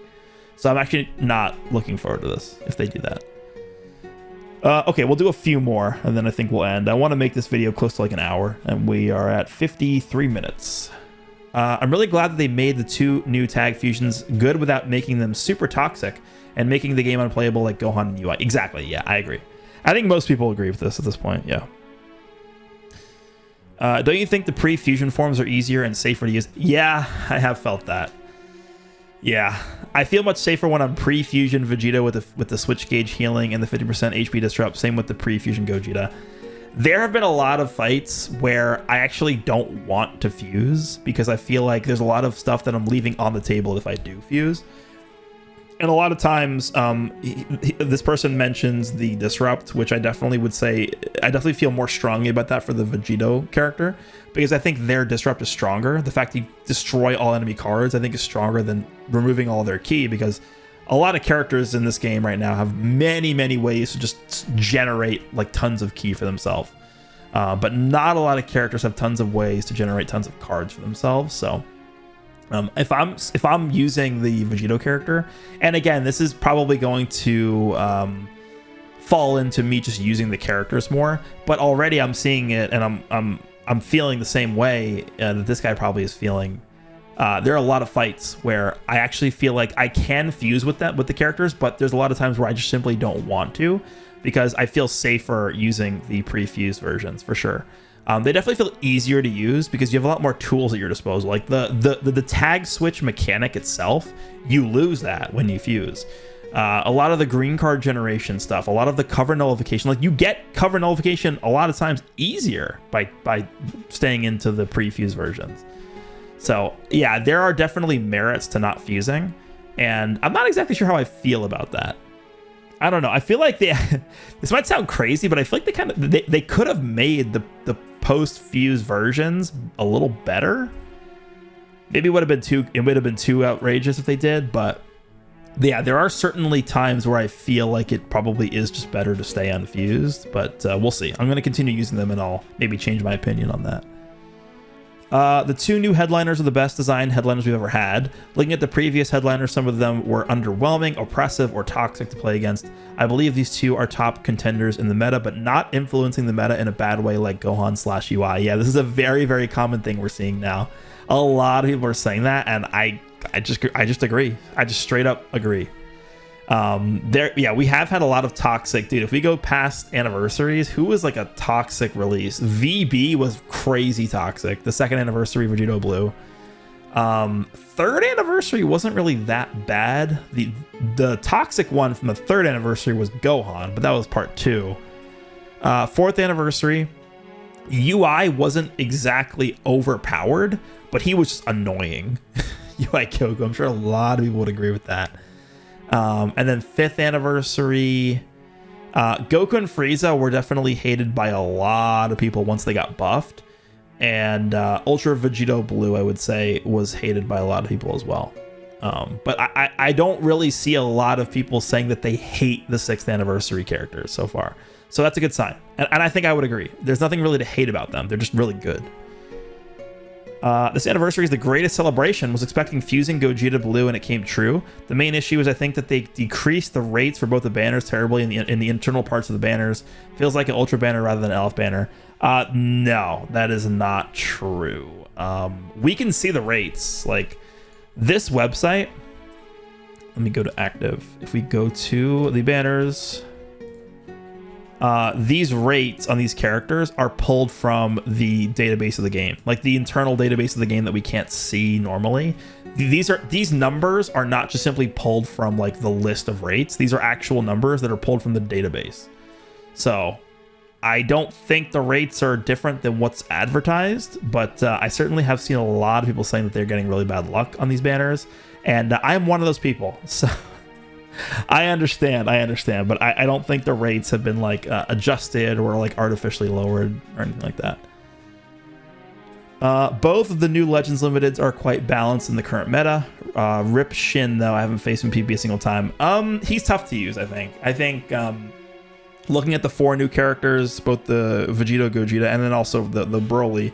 So I'm actually not looking forward to this if they do that. Okay, we'll do a few more, and then I think we'll end. I want to make this video close to like an hour, and we are at 53 minutes. I'm really glad that they made the 2 new tag fusions good without making them super toxic and making the game unplayable like Gohan and UI. Exactly, yeah, I agree. I think most people agree with this at this point, yeah. Don't you think the pre-fusion forms are easier and safer to use? Yeah, I have felt that. Yeah, I feel much safer when I'm pre-fusion Vegeta with the switch gauge healing and the 50% HP disrupt. Same with the pre-fusion Gogeta. There have been a lot of fights where I actually don't want to fuse because I feel like there's a lot of stuff that I'm leaving on the table if I do fuse. And a lot of times, this person mentions the disrupt, which I definitely would say, I definitely feel more strongly about that for the Vegito character, because I think their disrupt is stronger. The fact you destroy all enemy cards, I think, is stronger than removing all their ki, because a lot of characters in this game right now have many ways to just generate like tons of ki for themselves. But not a lot of characters have tons of ways to generate tons of cards for themselves. So if I'm using the Vegito character, and again, this is probably going to fall into me just using the characters more, but already I'm seeing it, and I'm feeling the same way that this guy probably is feeling. There are a lot of fights where I actually feel like I can fuse with the characters, but there's a lot of times where I just simply don't want to, because I feel safer using the pre-fused versions for sure. They definitely feel easier to use because you have a lot more tools at your disposal. Like the tag switch mechanic itself, you lose that when you fuse. A lot of the green card generation stuff, a lot of the cover nullification, like you get cover nullification a lot of times easier by staying into the pre-fused versions. So yeah, there are definitely merits to not fusing, and I'm not exactly sure how I feel about that. I don't know. I feel like this might sound crazy, but I feel like they could have made the post-fuse versions a little better. Maybe it would have been too outrageous if they did, but yeah, there are certainly times where I feel like it probably is just better to stay unfused, but we'll see. I'm going to continue using them, and I'll maybe change my opinion on that. The two new headliners are the best designed headliners we've ever had. Looking at the previous headliners, some of them were underwhelming, oppressive, or toxic to play against. I believe these two are top contenders in the meta, but not influencing the meta in a bad way like Gohan/UI. Yeah, this is a very common thing we're seeing now. A lot of people are saying that, and I just agree. I just straight up agree. We have had a lot of toxic, dude. If we go past anniversaries, who was like a toxic release? VB was crazy toxic. The second anniversary, Vegito Blue. Third anniversary wasn't really that bad. The toxic one from the third anniversary was Gohan, but that was part 2. Fourth anniversary, UI wasn't exactly overpowered, but he was just annoying. UI Kyoko, I'm sure a lot of people would agree with that. And then 5th anniversary, Goku and Frieza were definitely hated by a lot of people once they got buffed. And Ultra Vegito Blue, I would say, was hated by a lot of people as well. But I don't really see a lot of people saying that they hate the 6th anniversary characters so far. So that's a good sign. And I think I would agree. There's nothing really to hate about them. They're just really good. This anniversary is the greatest celebration. Was expecting fusing Gogeta Blue, and it came true. The main issue is I think that they decreased the rates for both the banners terribly in the internal parts of the banners. Feels like an Ultra banner rather than an Elf banner. No, that is not true. We can see the rates. Like this website. Let me go to active. If we go to the banners, these rates on these characters are pulled from the database of the game, like the internal database of the game that we can't see normally. These numbers are not just simply pulled from like the list of rates. These are actual numbers that are pulled from the database. So I don't think the rates are different than what's advertised, but I certainly have seen a lot of people saying that they're getting really bad luck on these banners, and I'm one of those people. So I understand, but I don't think the rates have been like adjusted or like artificially lowered or anything like that. Both of the new Legends Limiteds are quite balanced in the current meta. Rip Shin, though, I haven't faced him PvP a single time. He's tough to use, I think. Looking at the 4 new characters, both the Vegito, Gogeta, and then also the Broly,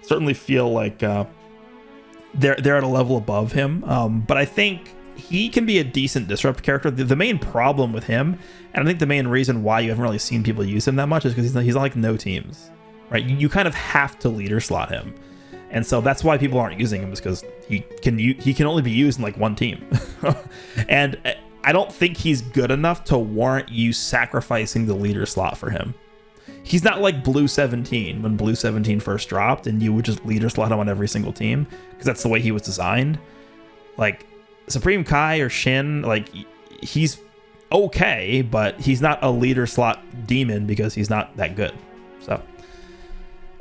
certainly feel like they're at a level above him. But I think he can be a decent disrupt character. The main problem with him, and I think the main reason why you haven't really seen people use him that much, is because he's not like no teams, right? You kind of have to leader slot him, and so that's why people aren't using him, is because he can only be used in like one team. And I don't think he's good enough to warrant you sacrificing the leader slot for him. He's not like Blue 17 when Blue 17 first dropped and you would just leader slot him on every single team, because that's the way he was designed. Like Supreme Kai or Shin, like he's okay, but he's not a leader slot demon because he's not that good. So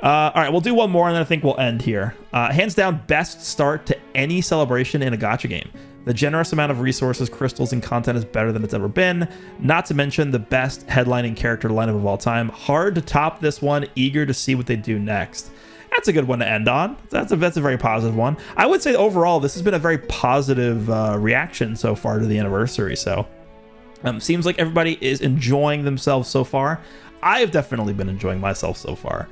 all right, we'll do one more and then I think we'll end here. Hands down, best start to any celebration in a gacha game. The generous amount of resources, crystals, and content is better than it's ever been. Not to mention the best headlining character lineup of all time. Hard to top this one. Eager to see what they do next. that's a good one to end on. That's a very positive one. I would say overall, this has been a very positive reaction so far to the anniversary. So seems like everybody is enjoying themselves so far. I have definitely been enjoying myself so far.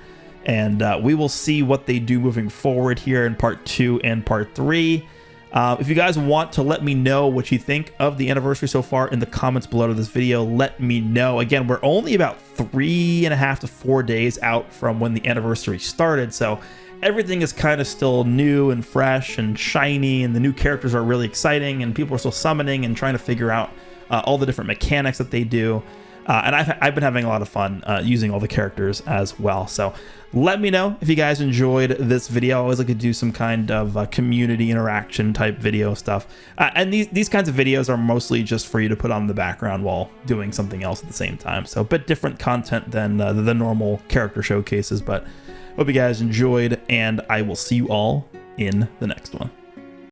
And we will see what they do moving forward here in part 2 and part 3. If you guys want to let me know what you think of the anniversary so far in the comments below to this video, let me know. Again, we're only about 3.5 to 4 days out from when the anniversary started, so everything is kind of still new and fresh and shiny, and the new characters are really exciting, and people are still summoning and trying to figure out all the different mechanics that they do. And I've been having a lot of fun using all the characters as well. So let me know if you guys enjoyed this video. I always like to do some kind of community interaction type video stuff. And these kinds of videos are mostly just for you to put on the background while doing something else at the same time. So a bit different content than the normal character showcases. But hope you guys enjoyed, and I will see you all in the next one.